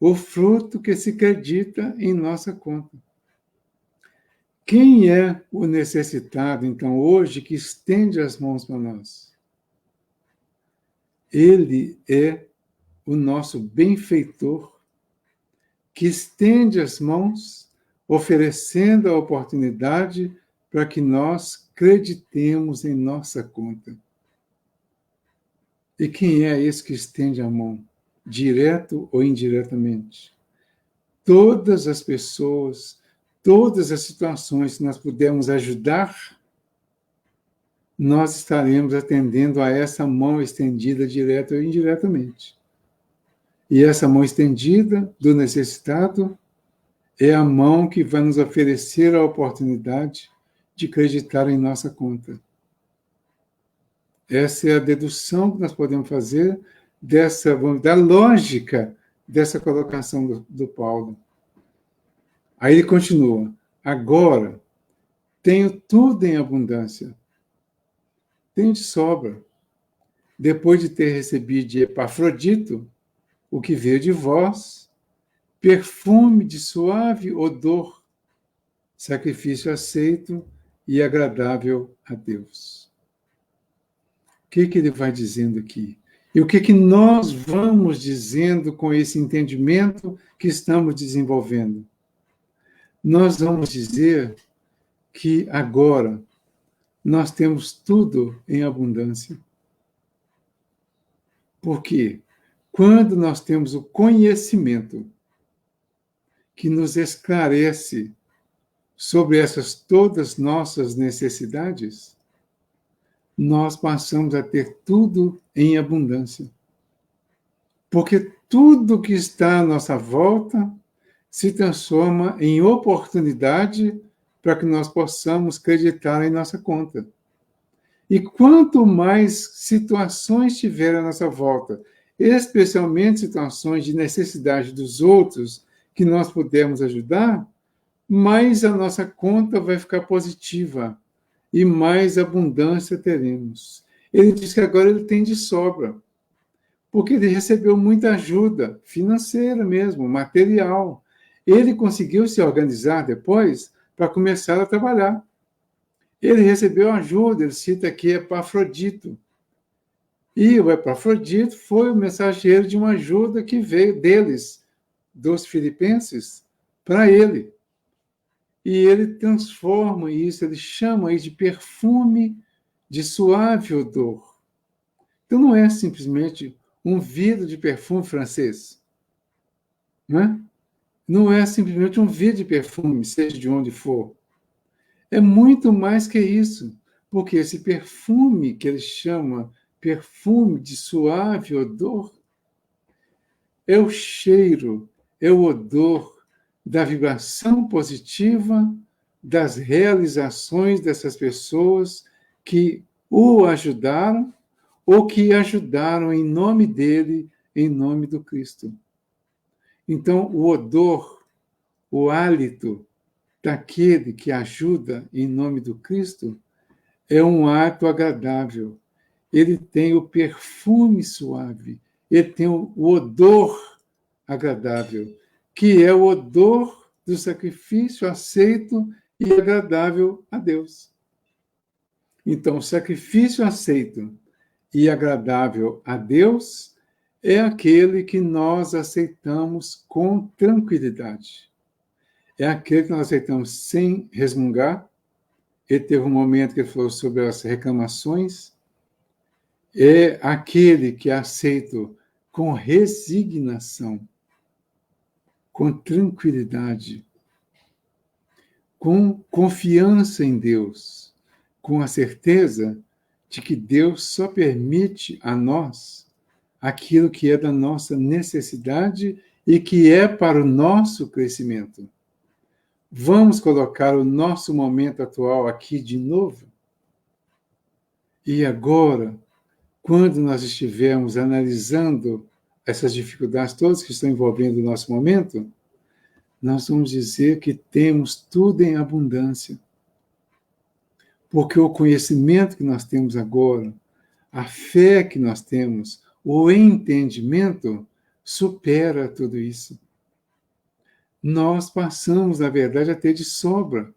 o fruto que se acredita em nossa conta. Quem é o necessitado, então, hoje, que estende as mãos para nós? Ele é o nosso benfeitor, que estende as mãos, oferecendo a oportunidade para que nós acreditemos em nossa conta. E quem é esse que estende a mão, direto ou indiretamente? Todas as pessoas, todas as situações que nós pudermos ajudar, nós estaremos atendendo a essa mão estendida, direta ou indiretamente. E essa mão estendida do necessitado é a mão que vai nos oferecer a oportunidade de acreditar em nossa conta. Essa é a dedução que nós podemos fazer da lógica dessa colocação do Paulo. Aí ele continua: agora tenho tudo em abundância, tenho de sobra, depois de ter recebido de Epafrodito o que veio de vós, perfume de suave odor, sacrifício aceito e agradável a Deus. O que ele vai dizendo aqui? E o que nós vamos dizendo com esse entendimento que estamos desenvolvendo? Nós vamos dizer que agora nós temos tudo em abundância. Por quê? Quando nós temos o conhecimento que nos esclarece sobre essas todas nossas necessidades, nós passamos a ter tudo em abundância. Porque tudo que está à nossa volta se transforma em oportunidade para que nós possamos acreditar em nossa conta. E quanto mais situações tiver à nossa volta, especialmente situações de necessidade dos outros que nós pudermos ajudar, mais a nossa conta vai ficar positiva e mais abundância teremos. Ele diz que agora ele tem de sobra, porque ele recebeu muita ajuda financeira mesmo, material. Ele conseguiu se organizar depois para começar a trabalhar. Ele recebeu ajuda, ele cita aqui Epafrodito. E o Epafrodito foi o mensageiro de uma ajuda que veio deles, dos filipenses, para ele. E ele transforma isso, ele chama isso de perfume de suave odor. Então não é simplesmente um vidro de perfume francês. Não é simplesmente um vidro de perfume, seja de onde for. É muito mais que isso, porque esse perfume que ele chama perfume de suave odor é o cheiro, é o odor da vibração positiva das realizações dessas pessoas que o ajudaram ou que ajudaram em nome dele, em nome do Cristo. Então, o odor, o hálito daquele que ajuda em nome do Cristo é um ato agradável. Ele tem o perfume suave, ele tem o odor agradável, que é o odor do sacrifício aceito e agradável a Deus. Então, o sacrifício aceito e agradável a Deus é aquele que nós aceitamos com tranquilidade. é aquele que nós aceitamos sem resmungar. Ele teve um momento que ele falou sobre as reclamações. É aquele que é aceito com resignação, com tranquilidade, com confiança em Deus, com a certeza de que Deus só permite a nós aquilo que é da nossa necessidade e que é para o nosso crescimento. Vamos colocar o nosso momento atual aqui de novo? E agora, quando nós estivermos analisando essas dificuldades todas que estão envolvendo o nosso momento, nós vamos dizer que temos tudo em abundância. Porque o conhecimento que nós temos agora, a fé que nós temos, o entendimento supera tudo isso. Nós passamos, na verdade, a ter de sobra,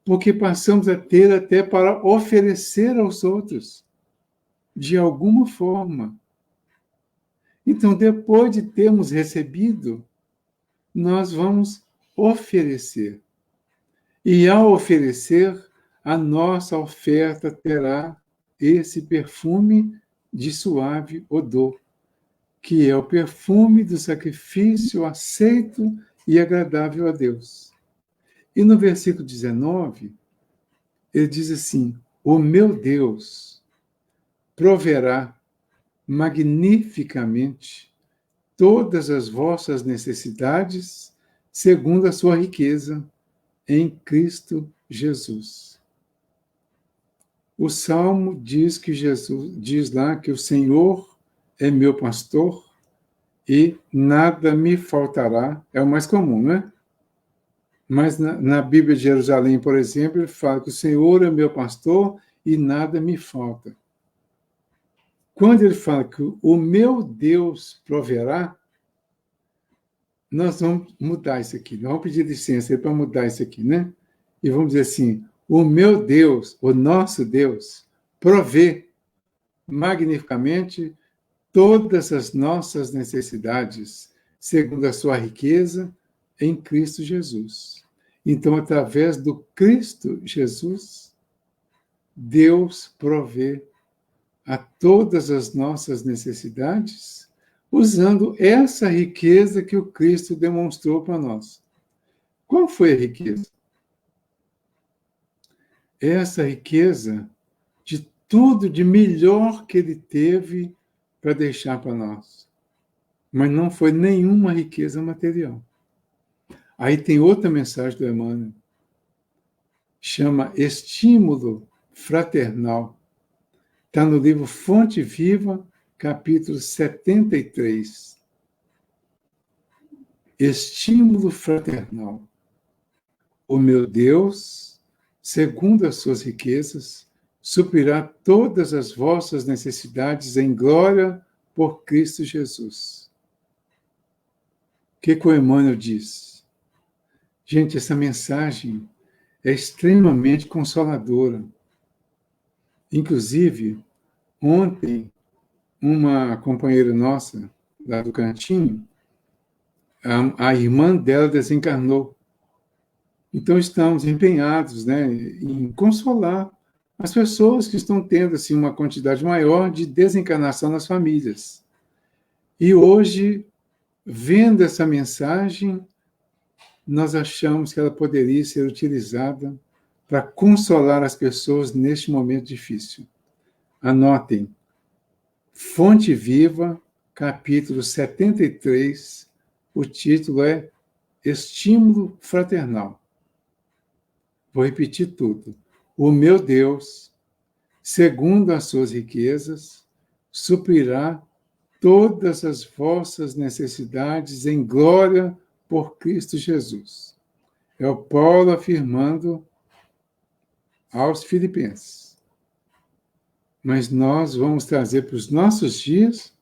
porque passamos a ter até para oferecer aos outros, de alguma forma. Então, depois de termos recebido, nós vamos oferecer. E ao oferecer, a nossa oferta terá esse perfume de suave odor, que é o perfume do sacrifício aceito e agradável a Deus. E no versículo 19, ele diz assim: o meu Deus proverá magnificamente todas as vossas necessidades, segundo a sua riqueza, em Cristo Jesus. O Salmo diz que Jesus diz lá que o Senhor é meu pastor e nada me faltará. É o mais comum, né? Mas na Bíblia de Jerusalém, por exemplo, ele fala que o Senhor é meu pastor e nada me falta. Quando ele fala que o meu Deus proverá, nós vamos mudar isso aqui. Nós vamos pedir licença para mudar isso aqui, né? E vamos dizer assim: o meu Deus, o nosso Deus, provê magnificamente todas as nossas necessidades, segundo a sua riqueza em Cristo Jesus. Então, através do Cristo Jesus, Deus provê a todas as nossas necessidades, usando essa riqueza que o Cristo demonstrou para nós. Qual foi a riqueza? Essa riqueza de tudo de melhor que ele teve para deixar para nós. Mas não foi nenhuma riqueza material. Aí tem outra mensagem do Emmanuel. Chama estímulo fraternal. Está no livro Fonte Viva, capítulo 73. Estímulo fraternal. O meu Deus, segundo as suas riquezas, suprirá todas as vossas necessidades em glória por Cristo Jesus. O que o Emmanuel diz? Gente, essa mensagem é extremamente consoladora. Inclusive, ontem, uma companheira nossa, lá do Cantinho, a irmã dela desencarnou. Então, estamos empenhados, né, em consolar as pessoas que estão tendo assim, uma quantidade maior de desencarnação nas famílias. E hoje, vendo essa mensagem, nós achamos que ela poderia ser utilizada para consolar as pessoas neste momento difícil. Anotem, Fonte Viva, capítulo 73, o título é Estímulo Fraternal. Vou repetir tudo. O meu Deus, segundo as suas riquezas, suprirá todas as vossas necessidades em glória por Cristo Jesus. É o Paulo afirmando aos Filipenses. Mas nós vamos trazer para os nossos dias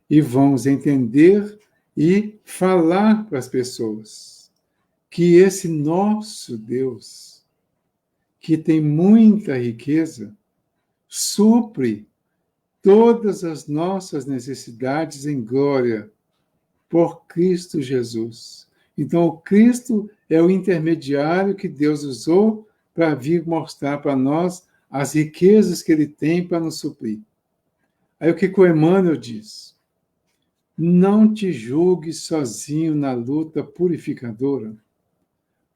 e vamos entender e falar para as pessoas que esse nosso Deus, que tem muita riqueza, supre todas as nossas necessidades em glória por Cristo Jesus. Então, o Cristo é o intermediário que Deus usou para vir mostrar para nós as riquezas que ele tem para nos suprir. Aí o que o Emmanuel diz? Não te julgues sozinho na luta purificadora,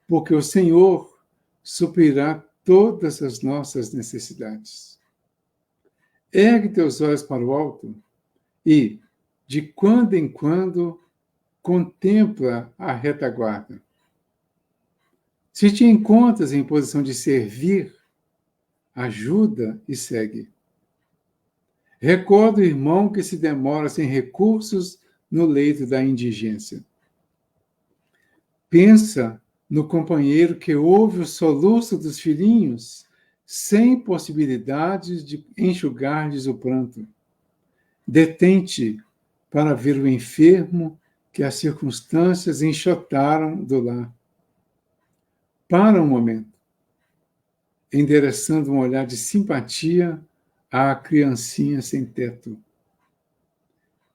porque o Senhor suprirá todas as nossas necessidades. Ergue teus olhos para o alto e, de quando em quando, contempla a retaguarda. Se te encontras em posição de servir, ajuda e segue. Recorda o irmão que se demora sem recursos no leito da indigência. Pensa no companheiro que ouve o soluço dos filhinhos sem possibilidades de enxugar-lhes o pranto. Detente para ver o enfermo que as circunstâncias enxotaram do lar. Para um momento, endereçando um olhar de simpatia à criancinha sem teto.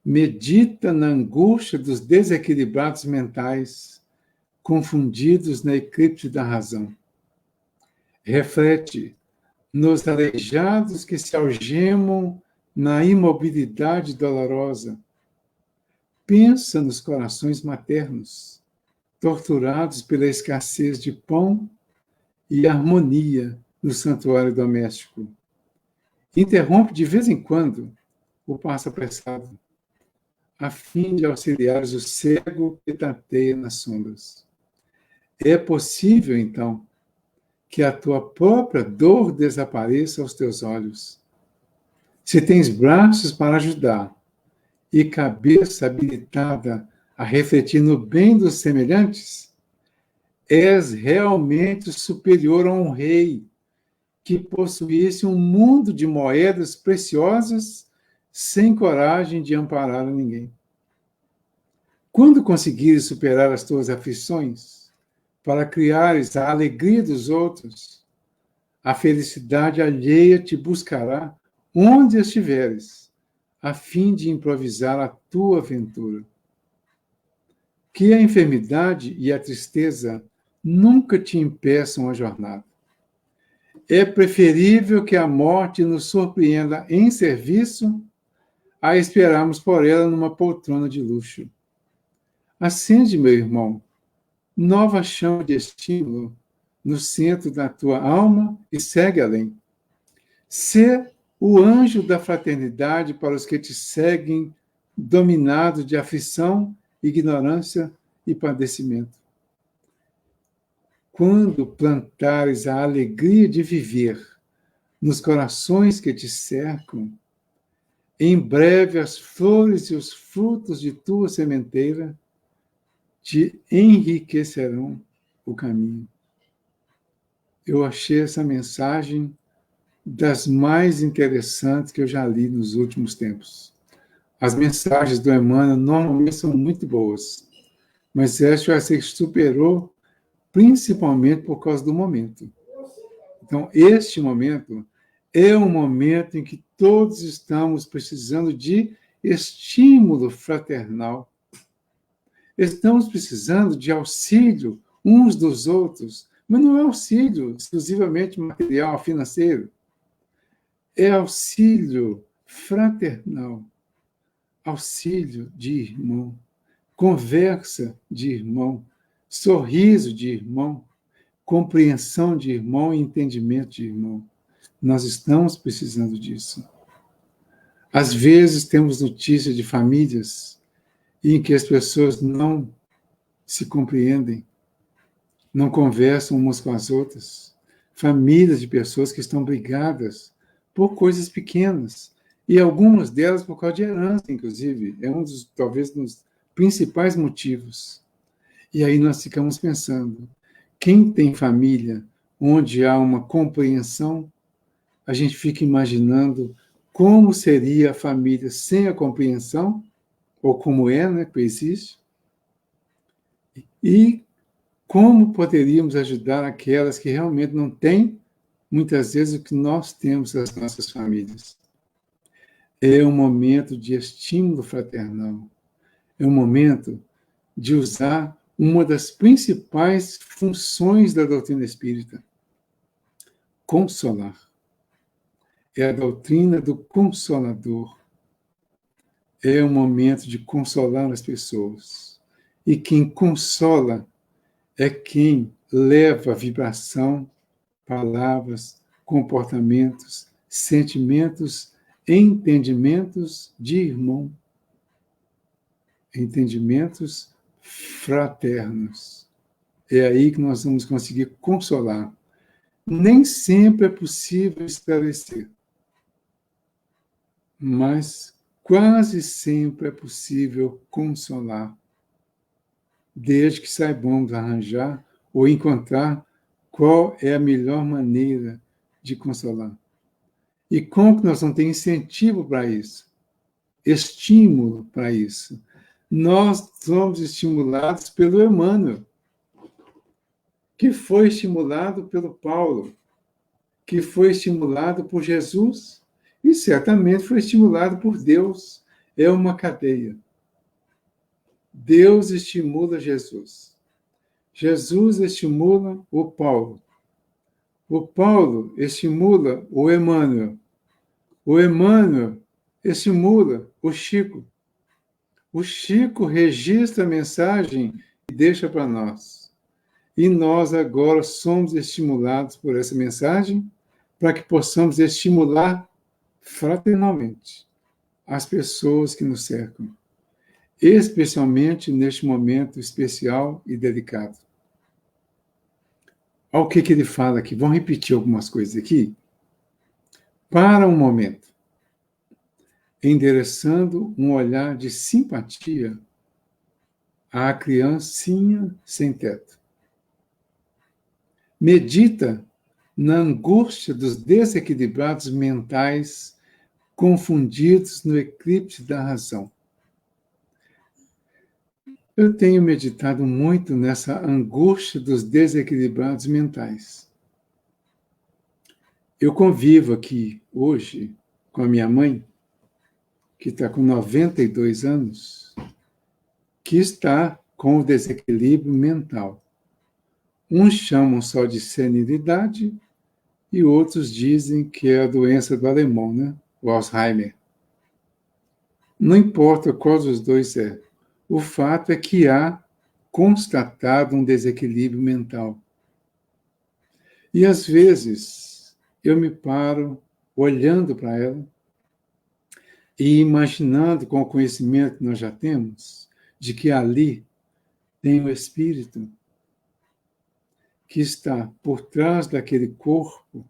Medita na angústia dos desequilibrados mentais, confundidos na eclipse da razão. Reflete nos aleijados que se algemam na imobilidade dolorosa. Pensa nos corações maternos, torturados pela escassez de pão e harmonia no santuário doméstico. Interrompe de vez em quando o passo apressado, a fim de auxiliares o cego que tateia nas sombras. É possível, então, que a tua própria dor desapareça aos teus olhos. Se tens braços para ajudar e cabeça habilitada a refletir no bem dos semelhantes, és realmente superior a um rei que possuísse um mundo de moedas preciosas sem coragem de amparar a ninguém. Quando conseguires superar as tuas aflições, para criares a alegria dos outros, a felicidade alheia te buscará onde estiveres, a fim de improvisar a tua aventura. Que a enfermidade e a tristeza nunca te impeçam a jornada. É preferível que a morte nos surpreenda em serviço a esperarmos por ela numa poltrona de luxo. Acende, meu irmão, nova chama de estímulo no centro da tua alma e segue além. Sê o anjo da fraternidade para os que te seguem, dominados de aflição, ignorância e padecimento. Quando plantares a alegria de viver nos corações que te cercam, em breve as flores e os frutos de tua sementeira te enriquecerão o caminho. Eu achei essa mensagem das mais interessantes que eu já li nos últimos tempos. As mensagens do Emmanuel normalmente são muito boas, mas essa eu achei que superou principalmente por causa do momento. Então, este momento é um momento em que todos estamos precisando de estímulo fraternal. Estamos precisando de auxílio uns dos outros, mas não é auxílio exclusivamente material, financeiro. É auxílio fraternal, auxílio de irmão, conversa de irmão, sorriso de irmão, compreensão de irmão e entendimento de irmão. Nós estamos precisando disso. Às vezes temos notícias de famílias em que as pessoas não se compreendem, não conversam umas com as outras. Famílias de pessoas que estão brigadas por coisas pequenas, e algumas delas por causa de herança, inclusive. É um dos, talvez, dos principais motivos. E aí nós ficamos pensando, quem tem família onde há uma compreensão, a gente fica imaginando como seria a família sem a compreensão, ou como é, né, que existe, e como poderíamos ajudar aquelas que realmente não têm, muitas vezes, o que nós temos nas nossas famílias. É um momento de estímulo fraternal, é um momento de usar uma das principais funções da doutrina espírita: consolar. É a doutrina do Consolador. É um momento de consolar as pessoas. E quem consola é quem leva a vibração, palavras, comportamentos, sentimentos, entendimentos de irmão. Entendimentos fraternos. É aí que nós vamos conseguir consolar. Nem sempre é possível esclarecer, mas quase sempre é possível consolar, desde que saibamos arranjar ou encontrar qual é a melhor maneira de consolar. E como que nós vamos ter incentivo para isso? Estímulo para isso? Nós somos estimulados pelo Emmanuel, que foi estimulado pelo Paulo, que foi estimulado por Jesus e certamente foi estimulado por Deus. É uma cadeia. Deus estimula Jesus. Jesus estimula o Paulo. O Paulo estimula o Emmanuel. O Emmanuel estimula o Chico. O Chico registra a mensagem e deixa para nós. E nós agora somos estimulados por essa mensagem para que possamos estimular fraternalmente as pessoas que nos cercam, especialmente neste momento especial e delicado. Olha o que ele fala aqui. Vamos repetir algumas coisas aqui. Para um momento, endereçando um olhar de simpatia à criancinha sem teto. Medita na angústia dos desequilibrados mentais confundidos no eclipse da razão. Eu tenho meditado muito nessa angústia dos desequilibrados mentais. Eu convivo aqui hoje com a minha mãe, que está com 92 anos, que está com o desequilíbrio mental. Uns chamam só de senilidade e outros dizem que é a doença do alemão, né? O Alzheimer. Não importa qual dos dois é. O fato é que há constatado um desequilíbrio mental. E às vezes eu me paro olhando para ela e imaginando com o conhecimento que nós já temos de que ali tem o espírito que está por trás daquele corpo,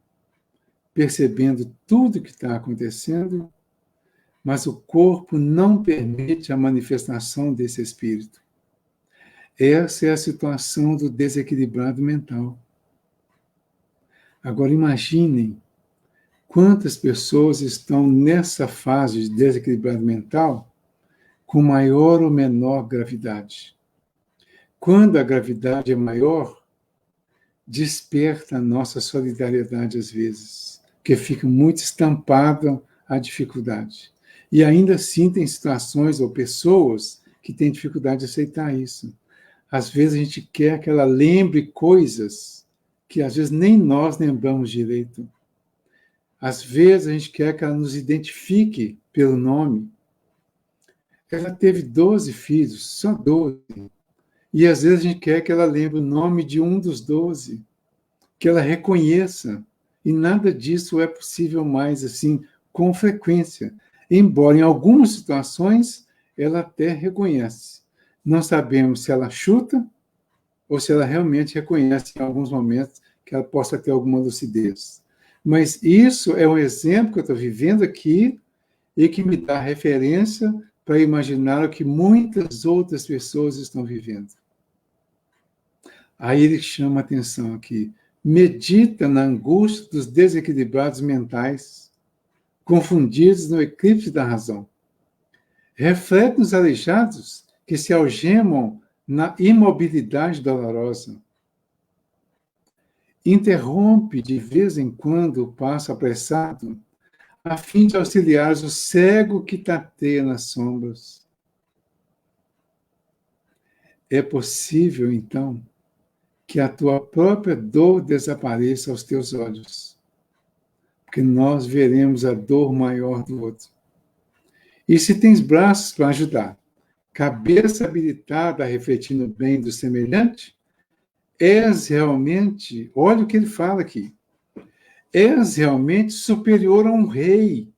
percebendo tudo que está acontecendo, mas o corpo não permite a manifestação desse espírito. Essa é a situação do desequilibrado mental. Agora imaginem quantas pessoas estão nessa fase de desequilibrado mental com maior ou menor gravidade. Quando a gravidade é maior, desperta a nossa solidariedade às vezes, que fica muito estampada à dificuldade. E ainda assim tem situações ou pessoas que têm dificuldade de aceitar isso. Às vezes a gente quer que ela lembre coisas que às vezes nem nós lembramos direito. Às vezes a gente quer que ela nos identifique pelo nome. Ela teve 12 filhos, só 12. E às vezes a gente quer que ela lembre o nome de um dos 12, que ela reconheça. E nada disso é possível mais assim com frequência. Embora em algumas situações ela até reconhece. Não sabemos se ela chuta ou se ela realmente reconhece em alguns momentos que ela possa ter alguma lucidez. Mas isso é um exemplo que eu estou vivendo aqui e que me dá referência para imaginar o que muitas outras pessoas estão vivendo. Aí ele chama a atenção aqui. Medita na angústia dos desequilibrados mentais, confundidos no eclipse da razão. Reflete nos aleijados que se algemam na imobilidade dolorosa. Interrompe de vez em quando o passo apressado, a fim de auxiliar o cego que tateia nas sombras. é possível, então, que a tua própria dor desapareça aos teus olhos, porque nós veremos a dor maior do outro. E se tens braços para ajudar, cabeça habilitada a refletir no bem do semelhante, és realmente, olha o que ele fala aqui, és realmente superior a um rei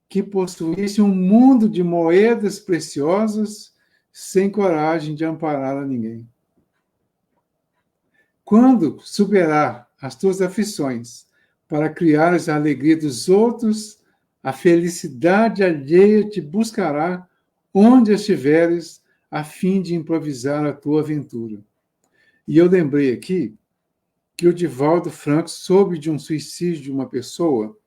que possuísse um mundo de moedas preciosas sem coragem de amparar a ninguém. Quando superar as tuas aflições para criar a alegria dos outros, a felicidade alheia te buscará onde estiveres, a fim de improvisar a tua aventura. E eu lembrei aqui que o Divaldo Franco soube de um suicídio de uma pessoa.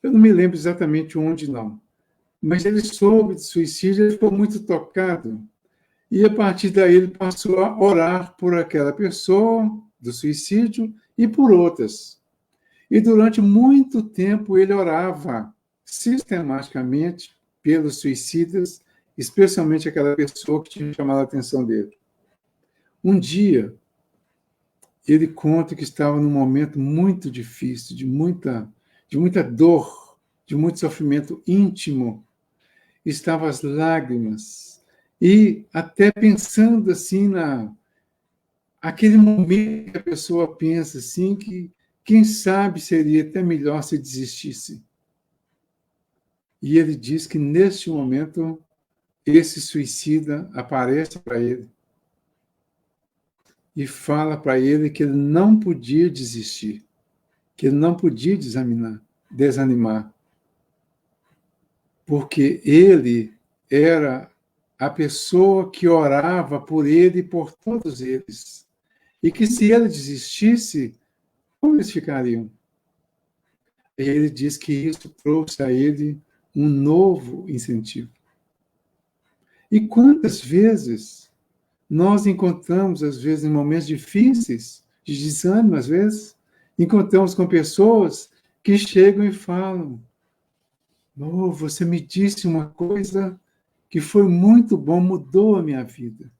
Eu não me lembro exatamente onde, não. Mas ele soube de suicídio, ele ficou muito tocado. E a partir daí ele passou a orar por aquela pessoa do suicídio e por outras. E durante muito tempo ele orava sistematicamente pelos suicidas, especialmente aquela pessoa que tinha chamado a atenção dele. Um dia, ele conta que estava num momento muito difícil, de muita dor, de muito sofrimento íntimo. Estavam as lágrimas. E até pensando assim aquele momento que a pessoa pensa assim que quem sabe seria até melhor se desistisse. E ele diz que neste momento esse suicida aparece para ele e fala para ele que ele não podia desistir, que ele não podia desanimar, porque ele era a pessoa que orava por ele e por todos eles. E que se ele desistisse, como eles ficariam? E ele diz que isso trouxe a ele um novo incentivo. E quantas vezes nós encontramos, às vezes, em momentos difíceis, de desânimo, às vezes, encontramos com pessoas que chegam e falam: "Oh, você me disse uma coisa que foi muito bom, mudou a minha vida.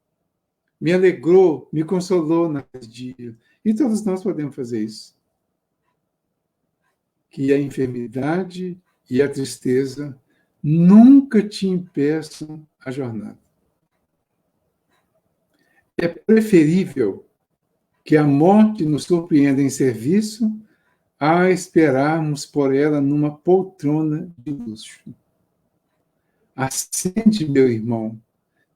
Me alegrou, me consolou naquele dia." E todos nós podemos fazer isso. Que a enfermidade e a tristeza nunca te impeçam a jornada. É preferível que a morte nos surpreenda em serviço a esperarmos por ela numa poltrona de luxo. Acende, meu irmão,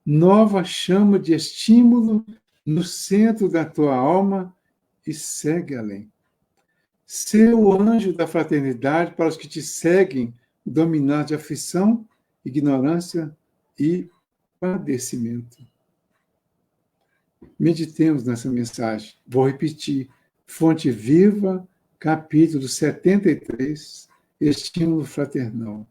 nova chama de estímulo no centro da tua alma e segue além. Ser o anjo da fraternidade para os que te seguem, dominados de aflição, ignorância e padecimento. Meditemos nessa mensagem. Vou repetir. Fonte Viva, capítulo 73, Estímulo Fraternal.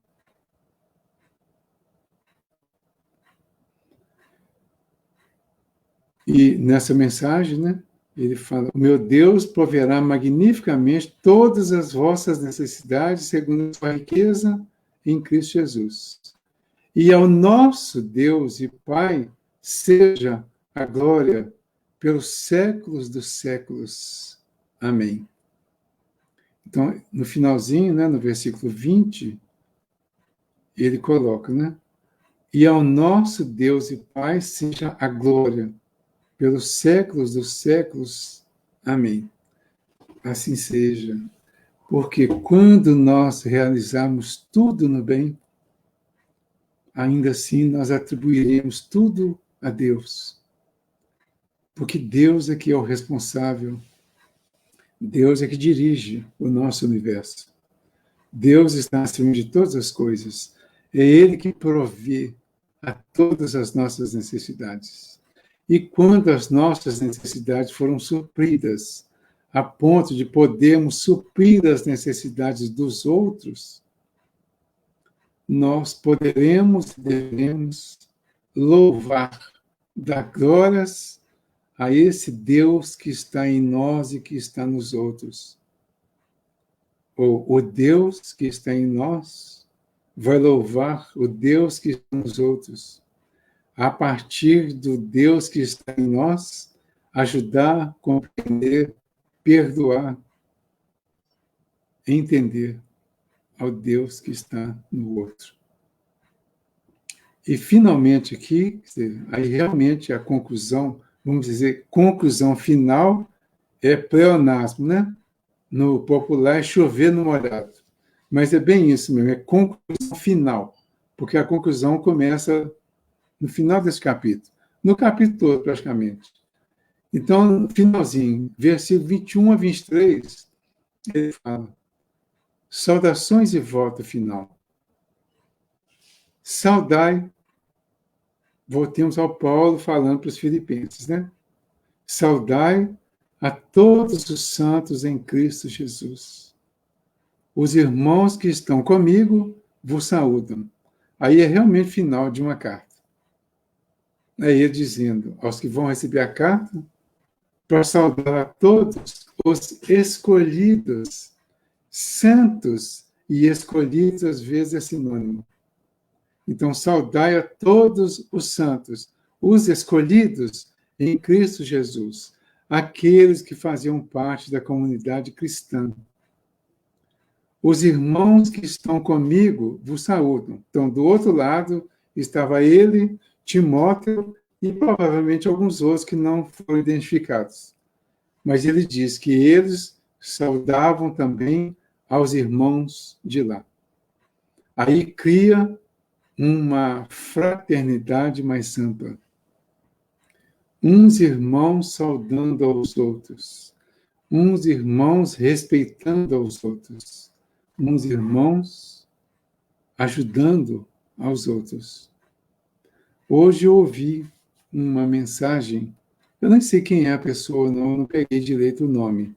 E nessa mensagem, né, ele fala: "O meu Deus proverá magnificamente todas as vossas necessidades segundo a sua riqueza em Cristo Jesus. E ao nosso Deus e Pai seja a glória pelos séculos dos séculos. Amém." Então, no finalzinho, né, no versículo 20, ele coloca, né? "E ao nosso Deus e Pai seja a glória pelos séculos dos séculos. Amém." Assim seja. Porque quando nós realizarmos tudo no bem, ainda assim nós atribuiremos tudo a Deus. Porque Deus é que é o responsável. Deus é que dirige o nosso universo. Deus está acima de todas as coisas. É Ele que provê a todas as nossas necessidades. E quando as nossas necessidades foram supridas, a ponto de podermos suprir as necessidades dos outros, nós poderemos e devemos louvar, dar glórias a esse Deus que está em nós e que está nos outros. Ou o Deus que está em nós vai louvar o Deus que está nos outros. a partir do Deus que está em nós, ajudar, compreender, perdoar, entender ao Deus que está no outro. E, finalmente, aqui, aí realmente a conclusão, vamos dizer, conclusão final é pleonasmo, né? No popular é chover no molhado. Mas é bem isso mesmo, é conclusão final, porque a conclusão começa no final desse capítulo, no capítulo todo, praticamente. Então, no finalzinho, versículo 21 a 23, ele fala: saudações e voto final. Saudai, voltemos ao Paulo falando para os filipenses, né? Saudai a todos os santos em Cristo Jesus. Os irmãos que estão comigo vos saúdam. Aí é realmente final de uma carta. Aí ele dizendo aos que vão receber a carta, para saudar a todos os escolhidos, santos e escolhidos às vezes é sinônimo. Então, saudai a todos os santos, os escolhidos em Cristo Jesus, aqueles que faziam parte da comunidade cristã. Os irmãos que estão comigo vos saúdam. Então, do outro lado, estava ele, Timóteo e provavelmente alguns outros que não foram identificados. Mas ele diz que eles saudavam também aos irmãos de lá. Aí cria uma fraternidade mais ampla. Uns irmãos saudando aos outros. Uns irmãos respeitando aos outros. Uns irmãos ajudando aos outros. Hoje eu ouvi uma mensagem, eu nem sei quem é a pessoa, não peguei direito o nome,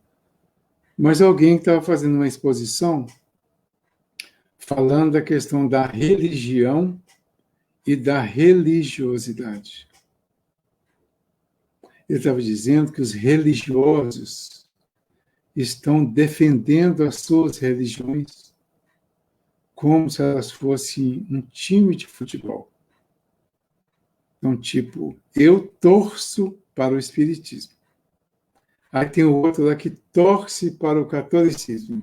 mas alguém que estava fazendo uma exposição falando da questão da religião e da religiosidade. Ele estava dizendo que os religiosos estão defendendo as suas religiões como se elas fossem um time de futebol. Então, tipo, eu torço para o espiritismo. Aí tem o outro lá que torce para o catolicismo.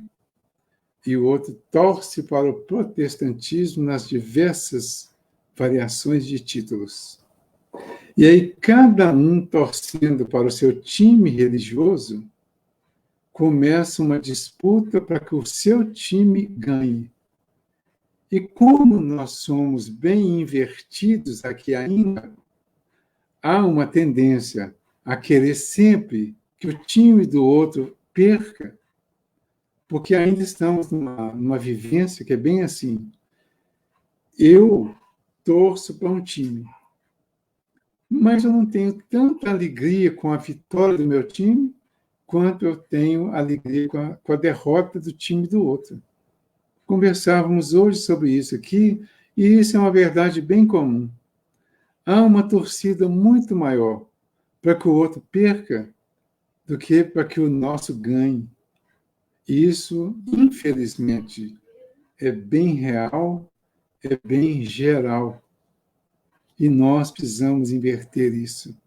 E o outro torce para o protestantismo nas diversas variações de títulos. E aí, cada um torcendo para o seu time religioso, começa uma disputa para que o seu time ganhe. E como nós somos bem invertidos aqui ainda, há uma tendência a querer sempre que o time do outro perca, porque ainda estamos numa vivência que é bem assim. Eu torço para um time, mas eu não tenho tanta alegria com a vitória do meu time quanto eu tenho alegria com a derrota do time do outro. Conversávamos hoje sobre isso aqui, e isso é uma verdade bem comum. Há uma torcida muito maior para que o outro perca do que para que o nosso ganhe. Isso, infelizmente, é bem real, é bem geral. E nós precisamos inverter isso.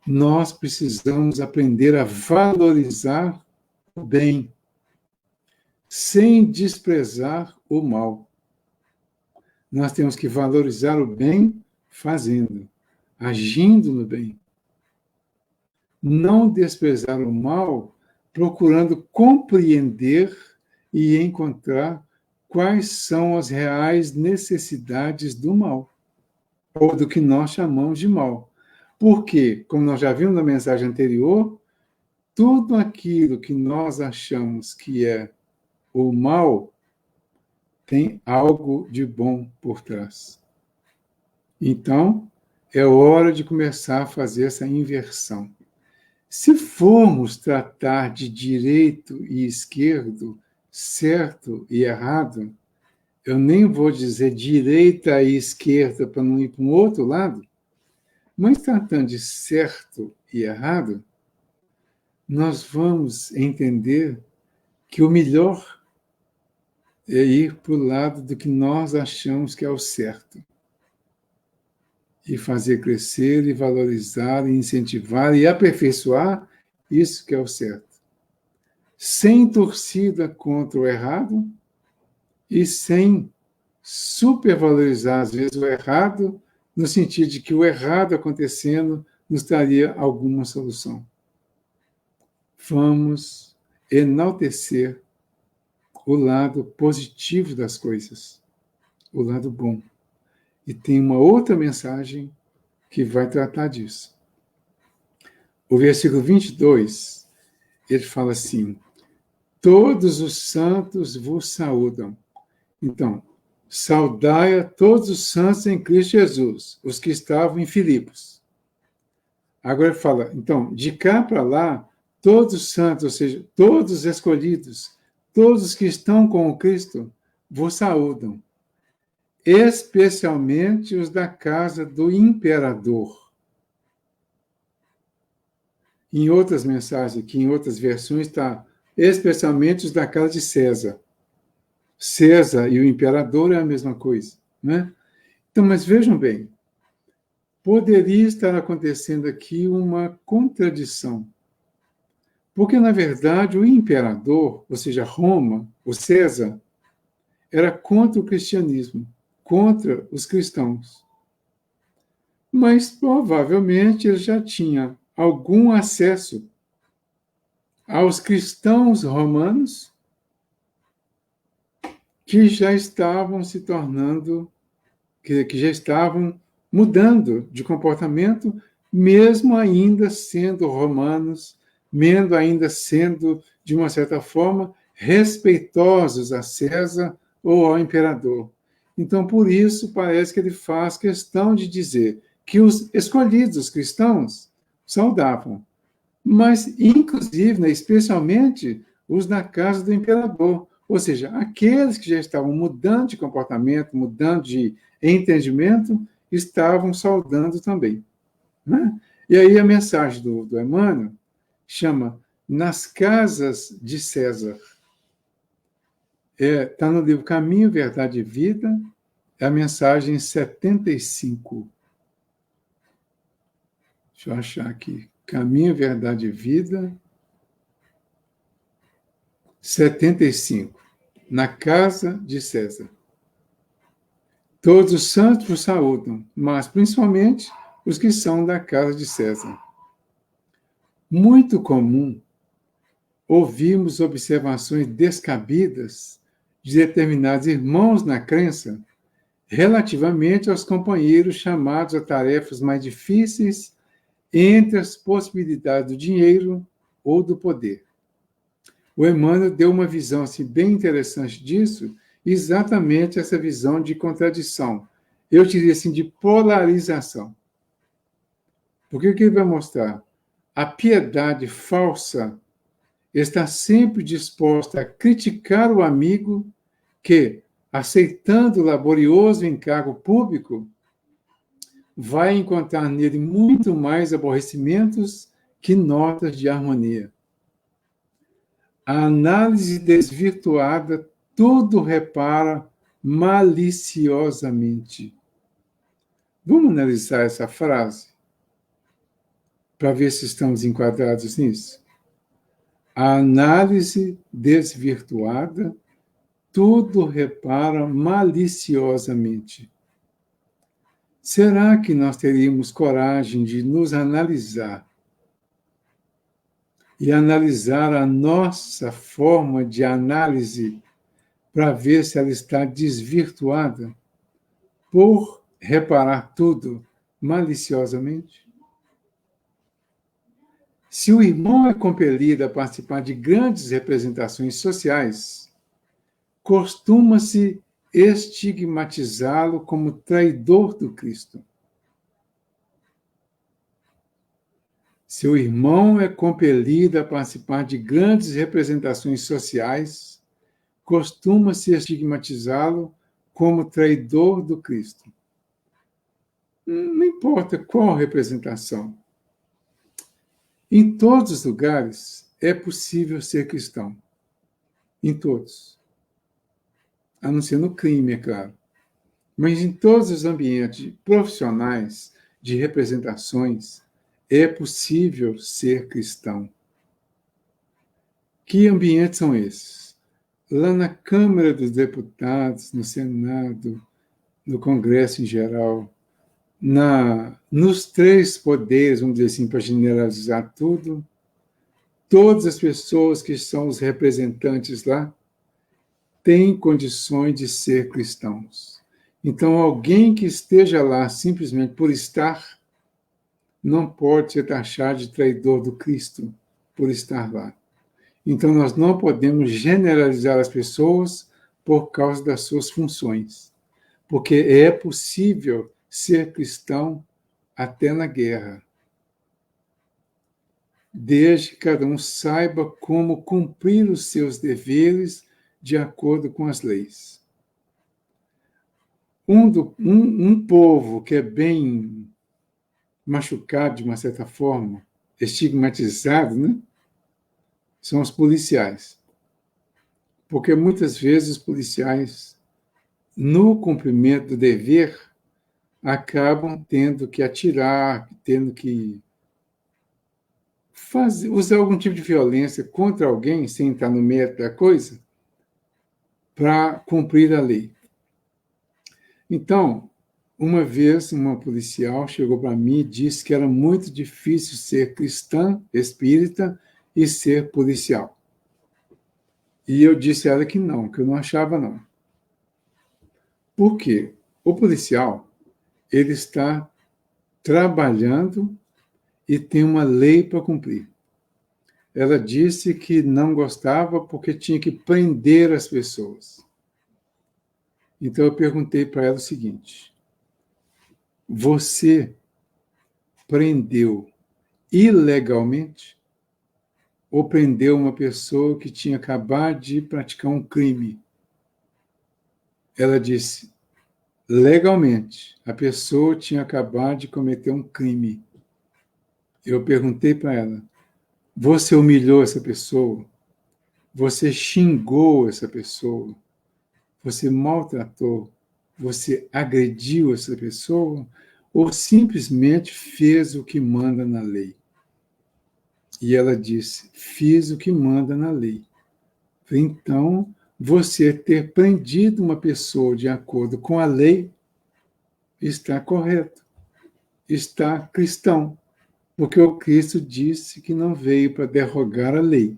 Nós precisamos aprender a valorizar o bem, sem desprezar o mal. Nós temos que valorizar o bem fazendo, agindo no bem. Não desprezar o mal, procurando compreender e encontrar quais são as reais necessidades do mal, ou do que nós chamamos de mal. Porque, como nós já vimos na mensagem anterior, tudo aquilo que nós achamos que é o mal tem algo de bom por trás. Então, é hora de começar a fazer essa inversão. Se formos tratar de direito e esquerdo, certo e errado, eu nem vou dizer direita e esquerda para não ir para um outro lado, mas tratando de certo e errado, nós vamos entender que o melhor é ir para o lado do que nós achamos que é o certo. e fazer crescer, e valorizar, e incentivar, e aperfeiçoar isso que é o certo. Sem torcida contra o errado e sem supervalorizar, às vezes, o errado, no sentido de que o errado acontecendo nos traria alguma solução. Vamos enaltecer o lado positivo das coisas, o lado bom. E tem uma outra mensagem que vai tratar disso. O versículo 22, ele fala assim: todos os santos vos saúdam. Então, saudai a todos os santos em Cristo Jesus, os que estavam em Filipos. Agora ele fala, então, de cá para lá, todos os santos, ou seja, todos os escolhidos, todos os que estão com o Cristo, vos saúdam, especialmente os da casa do imperador. Em outras mensagens aqui, em outras versões, está especialmente os da casa de César. César e o imperador é a mesma coisa, né? Então, mas vejam bem, poderia estar acontecendo aqui uma contradição. Porque, na verdade, o imperador, ou seja, Roma, o César, era contra o cristianismo, contra os cristãos. Mas, provavelmente, ele já tinha algum acesso aos cristãos romanos que já estavam se tornando, que já estavam mudando de comportamento, mesmo ainda sendo romanos, mesmo ainda sendo, de uma certa forma, respeitosos a César ou ao imperador. Então, por isso, parece que ele faz questão de dizer que os escolhidos, os cristãos, saudavam, mas, inclusive, né, especialmente, os da casa do imperador, ou seja, aqueles que já estavam mudando de comportamento, mudando de entendimento, estavam saudando também. Né? E aí a mensagem do Emmanuel chama Nas Casas de César. Está no livro Caminho, Verdade e Vida, é a mensagem 75. Deixa eu achar aqui. Caminho, Verdade e Vida, 75. Na casa de César. Todos os santos vos saúdam, mas principalmente os que são da casa de César. Muito comum ouvirmos observações descabidas de determinados irmãos na crença relativamente aos companheiros chamados a tarefas mais difíceis entre as possibilidades do dinheiro ou do poder. O Emmanuel deu uma visão assim, bem interessante disso, exatamente essa visão de contradição. Eu diria assim, de polarização. Porque o que ele vai mostrar? A piedade falsa está sempre disposta a criticar o amigo que, aceitando o laborioso encargo público, vai encontrar nele muito mais aborrecimentos que notas de harmonia. A análise desvirtuada tudo repara maliciosamente. Vamos analisar essa frase para ver se estamos enquadrados nisso? A análise desvirtuada tudo repara maliciosamente. Será que nós teríamos coragem de nos analisar e analisar a nossa forma de análise para ver se ela está desvirtuada por reparar tudo maliciosamente? Se o irmão é compelido a participar de grandes representações sociais, costuma-se estigmatizá-lo como traidor do Cristo. Se o irmão é compelido a participar de grandes representações sociais, costuma-se estigmatizá-lo como traidor do Cristo. Não importa qual representação. Em todos os lugares é possível ser cristão. Em todos. A não ser no crime, é claro. Mas em todos os ambientes profissionais de representações, é possível ser cristão. Que ambientes são esses? Lá na Câmara dos Deputados, no Senado, no Congresso em geral, nos três poderes, vamos dizer assim, para generalizar tudo, todas as pessoas que são os representantes lá têm condições de ser cristãos. Então, alguém que esteja lá simplesmente por estar, não pode ser taxado de traidor do Cristo por estar lá. Então, nós não podemos generalizar as pessoas por causa das suas funções, porque é possível ser cristão até na guerra, desde que cada um saiba como cumprir os seus deveres de acordo com as leis. Um povo que é bem machucado, de uma certa forma, estigmatizado, né? São os policiais. Porque muitas vezes os policiais, no cumprimento do dever, acabam tendo que atirar, tendo que usar algum tipo de violência contra alguém, sem estar no mérito da coisa, para cumprir a lei. Então, uma vez uma policial chegou para mim e disse que era muito difícil ser cristã, espírita e ser policial. E eu disse a ela que eu não achava não. Por quê? O policial, ele está trabalhando e tem uma lei para cumprir. Ela disse que não gostava porque tinha que prender as pessoas. Então eu perguntei para ela o seguinte: você prendeu ilegalmente ou prendeu uma pessoa que tinha acabado de praticar um crime? Ela disse: legalmente. A pessoa tinha acabado de cometer um crime. Eu perguntei para ela: você humilhou essa pessoa? Você xingou essa pessoa? Você maltratou? Você agrediu essa pessoa? Ou simplesmente fez o que manda na lei? E ela disse: fiz o que manda na lei. Então, você ter prendido uma pessoa de acordo com a lei está correto, está cristão, porque o Cristo disse que não veio para derrogar a lei.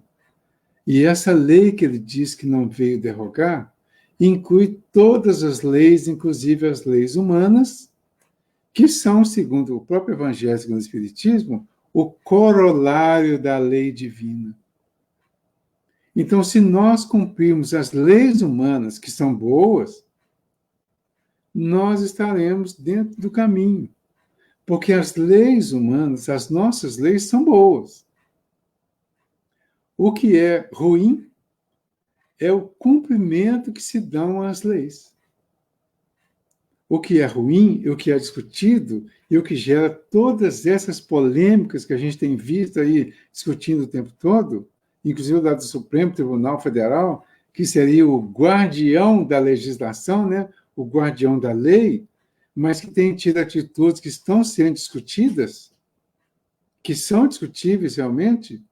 E essa lei que ele diz que não veio derrogar inclui todas as leis, inclusive as leis humanas, que são, segundo o próprio Evangelho, segundo o Espiritismo, o corolário da lei divina. Então, se nós cumprirmos as leis humanas, que são boas, nós estaremos dentro do caminho. Porque as leis humanas, as nossas leis, são boas. O que é ruim é o cumprimento que se dão às leis. O que é ruim, o que é discutido e o que gera todas essas polêmicas que a gente tem visto aí discutindo o tempo todo, inclusive lá do Supremo Tribunal Federal, que seria o guardião da legislação, né? O guardião da lei, mas que tem tido atitudes que estão sendo discutidas, que são discutíveis realmente,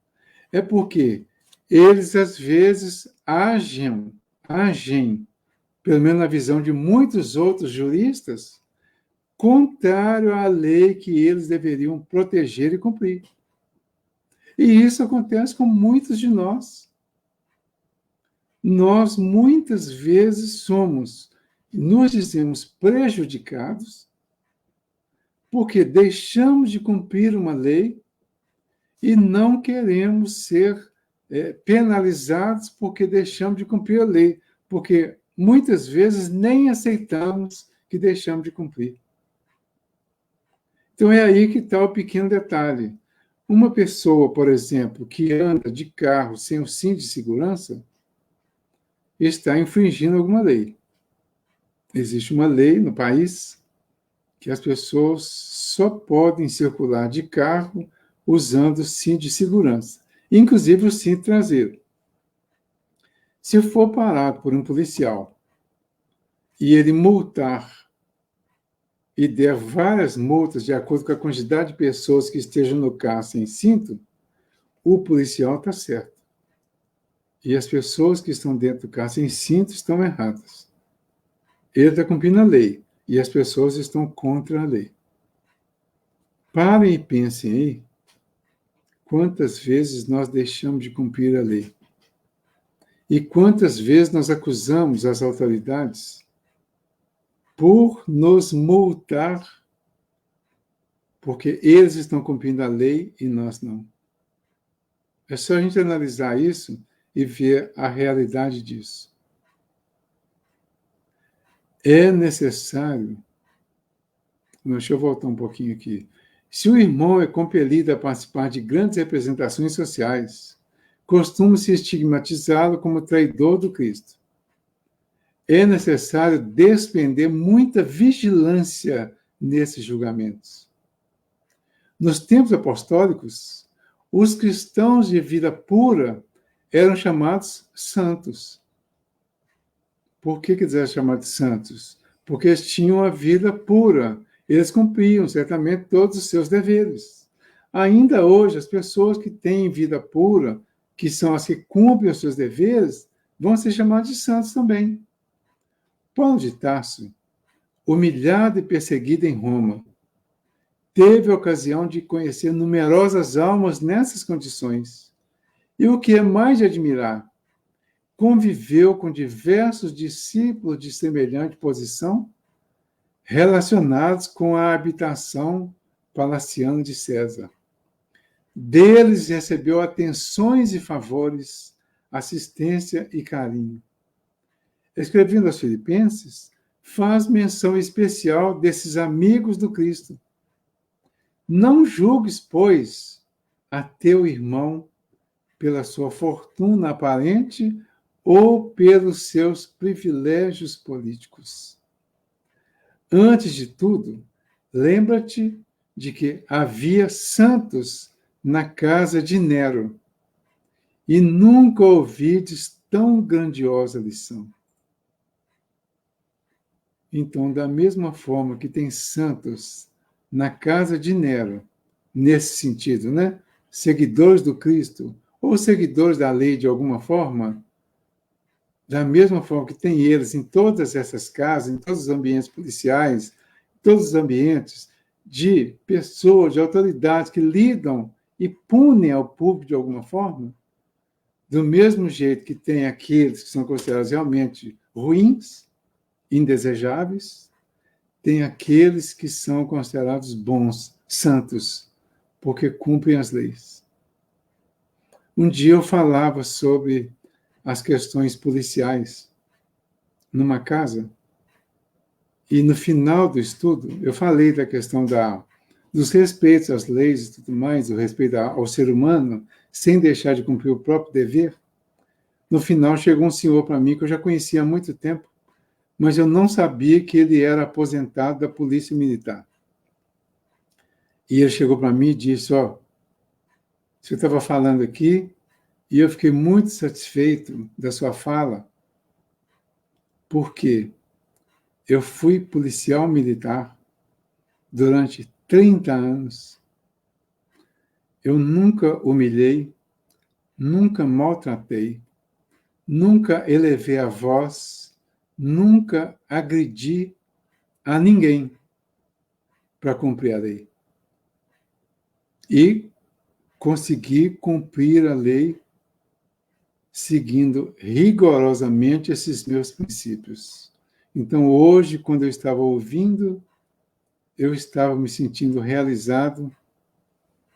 é porque eles, às vezes, agem, pelo menos na visão de muitos outros juristas, contrário à lei que eles deveriam proteger e cumprir. E isso acontece com muitos de nós. Nós, muitas vezes, nos dizemos prejudicados porque deixamos de cumprir uma lei e não queremos ser penalizados porque deixamos de cumprir a lei, porque muitas vezes nem aceitamos que deixamos de cumprir. Então é aí que está o pequeno detalhe. Uma pessoa, por exemplo, que anda de carro sem o cinto de segurança, está infringindo alguma lei. Existe uma lei no país que as pessoas só podem circular de carro usando o cinto de segurança, inclusive o cinto traseiro. Se for parado por um policial e ele multar e der várias multas de acordo com a quantidade de pessoas que estejam no carro sem cinto, o policial está certo. E as pessoas que estão dentro do carro sem cinto estão erradas. Ele está cumprindo a lei e as pessoas estão contra a lei. Parem e pensem aí quantas vezes nós deixamos de cumprir a lei. E quantas vezes nós acusamos as autoridades por nos multar, porque eles estão cumprindo a lei e nós não. É só a gente analisar isso e ver a realidade disso. É necessário... Deixa eu voltar um pouquinho aqui. Se o irmão é compelido a participar de grandes representações sociais, costuma-se estigmatizá-lo como traidor do Cristo. É necessário despender muita vigilância nesses julgamentos. Nos tempos apostólicos, os cristãos de vida pura eram chamados santos. Por que eles eram chamados santos? Porque eles tinham a vida pura. Eles cumpriam certamente todos os seus deveres. Ainda hoje, as pessoas que têm vida pura, que são as que cumprem os seus deveres, vão ser chamadas de santos também. Paulo de Tarso, humilhado e perseguido em Roma, teve a ocasião de conhecer numerosas almas nessas condições. E o que é mais de admirar, conviveu com diversos discípulos de semelhante posição, relacionados com a habitação palaciana de César. Deles recebeu atenções e favores, assistência e carinho. Escrevendo aos Filipenses, faz menção especial desses amigos do Cristo. Não julgues, pois, a teu irmão pela sua fortuna aparente ou pelos seus privilégios políticos. Antes de tudo, lembra-te de que havia santos na casa de Nero e nunca ouvides tão grandiosa lição. Então, da mesma forma que tem santos na casa de Nero, nesse sentido, né? Seguidores do Cristo ou seguidores da lei de alguma forma, da mesma forma que tem eles em todas essas casas, em todos os ambientes policiais, em todos os ambientes de pessoas, de autoridades que lidam e punem ao público de alguma forma, do mesmo jeito que tem aqueles que são considerados realmente ruins, indesejáveis, tem aqueles que são considerados bons, santos, porque cumprem as leis. Um dia eu falava sobre as questões policiais numa casa, e no final do estudo eu falei da questão dos respeitos às leis e tudo mais, do respeito ao ser humano, sem deixar de cumprir o próprio dever. No final chegou um senhor para mim que eu já conhecia há muito tempo, mas eu não sabia que ele era aposentado da Polícia Militar. E ele chegou para mim e disse, você estava falando aqui, e eu fiquei muito satisfeito da sua fala, porque eu fui policial militar durante 30 anos. Eu nunca humilhei, nunca maltratei, nunca elevei a voz, nunca agredi a ninguém para cumprir a lei. E consegui cumprir a lei seguindo rigorosamente esses meus princípios. Então, hoje, quando eu estava ouvindo, eu estava me sentindo realizado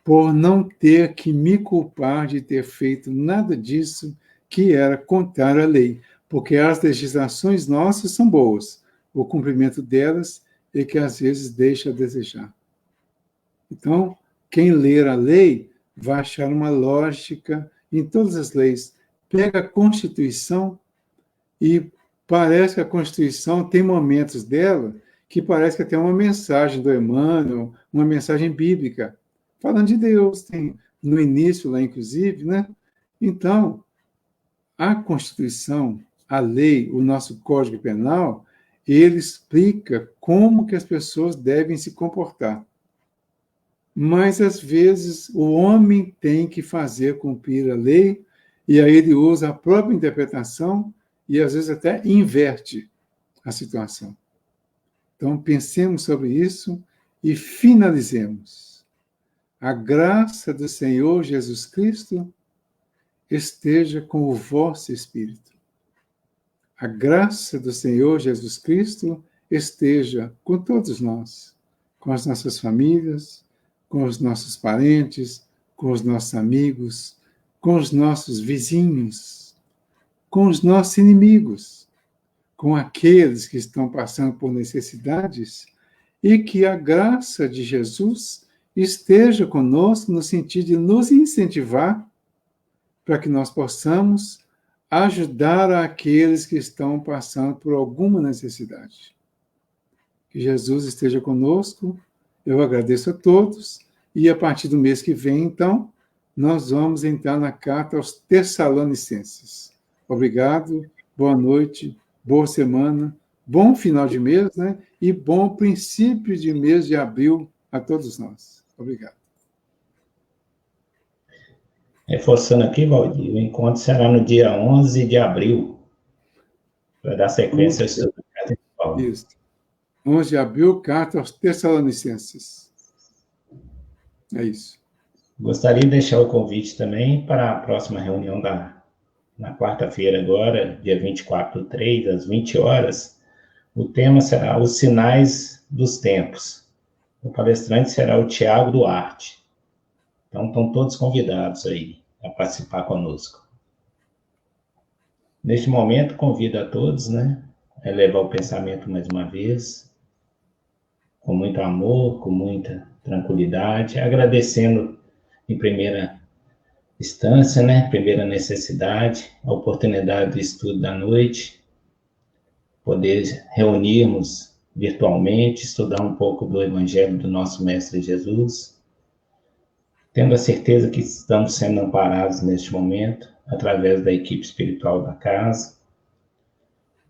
por não ter que me culpar de ter feito nada disso que era contrário à lei, porque as legislações nossas são boas, o cumprimento delas é que às vezes deixa a desejar. Então, quem ler a lei vai achar uma lógica em todas as leis. Pega a Constituição e parece que a Constituição tem momentos dela que parece que tem uma mensagem do Emmanuel, uma mensagem bíblica, falando de Deus, tem no início lá, inclusive, né? Então, a Constituição, a lei, o nosso Código Penal, ele explica como que as pessoas devem se comportar. Mas, às vezes, o homem tem que fazer cumprir a lei, e aí ele usa a própria interpretação e, às vezes, até inverte a situação. Então, pensemos sobre isso e finalizemos. A graça do Senhor Jesus Cristo esteja com o vosso espírito. A graça do Senhor Jesus Cristo esteja com todos nós, com as nossas famílias, com os nossos parentes, com os nossos amigos, com os nossos vizinhos, com os nossos inimigos, com aqueles que estão passando por necessidades, e que a graça de Jesus esteja conosco no sentido de nos incentivar para que nós possamos ajudar aqueles que estão passando por alguma necessidade. Que Jesus esteja conosco. Eu agradeço a todos, e a partir do mês que vem, então, nós vamos entrar na carta aos Tessalonicenses. Obrigado, boa noite, boa semana, bom final de mês, né? E bom princípio de mês de abril a todos nós. Obrigado. Reforçando aqui, Valdir, o encontro será no dia 11 de abril, para dar sequência ao estudo da Carta de Paulo. Isso. 11 de abril, carta aos Tessalonicenses. É isso. Gostaria de deixar o convite também para a próxima reunião na quarta-feira agora, dia 24/3, às 20 horas. O tema será os sinais dos tempos. O palestrante será o Tiago Duarte. Então, estão todos convidados aí a participar conosco. Neste momento, convido a todos, né, a elevar o pensamento mais uma vez, com muito amor, com muita tranquilidade, agradecendo em primeira instância, né, primeira necessidade, a oportunidade do estudo da noite, poder reunirmos virtualmente, estudar um pouco do Evangelho do nosso Mestre Jesus, tendo a certeza que estamos sendo amparados neste momento, através da equipe espiritual da casa,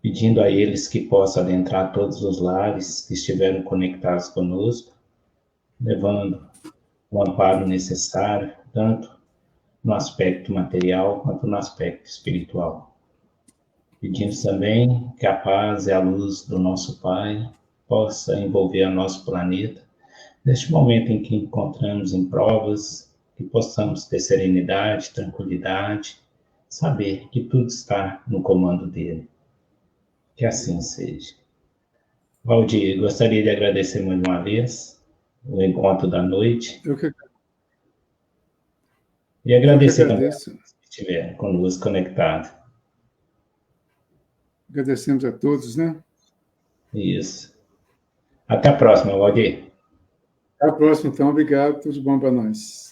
pedindo a eles que possam adentrar todos os lares que estiveram conectados conosco, levando o amparo necessário, tanto no aspecto material quanto no aspecto espiritual. Pedimos também que a paz e a luz do nosso Pai possa envolver o nosso planeta, neste momento em que encontramos em provas, que possamos ter serenidade, tranquilidade, saber que tudo está no comando dele. Que assim seja. Valdir, gostaria de agradecer mais uma vez o encontro da noite. E agradecer também a todos que estiveram conosco conectados. Agradecemos a todos, né? Isso. Até a próxima, Valdir. Até a próxima, então. Obrigado. Tudo de bom para nós.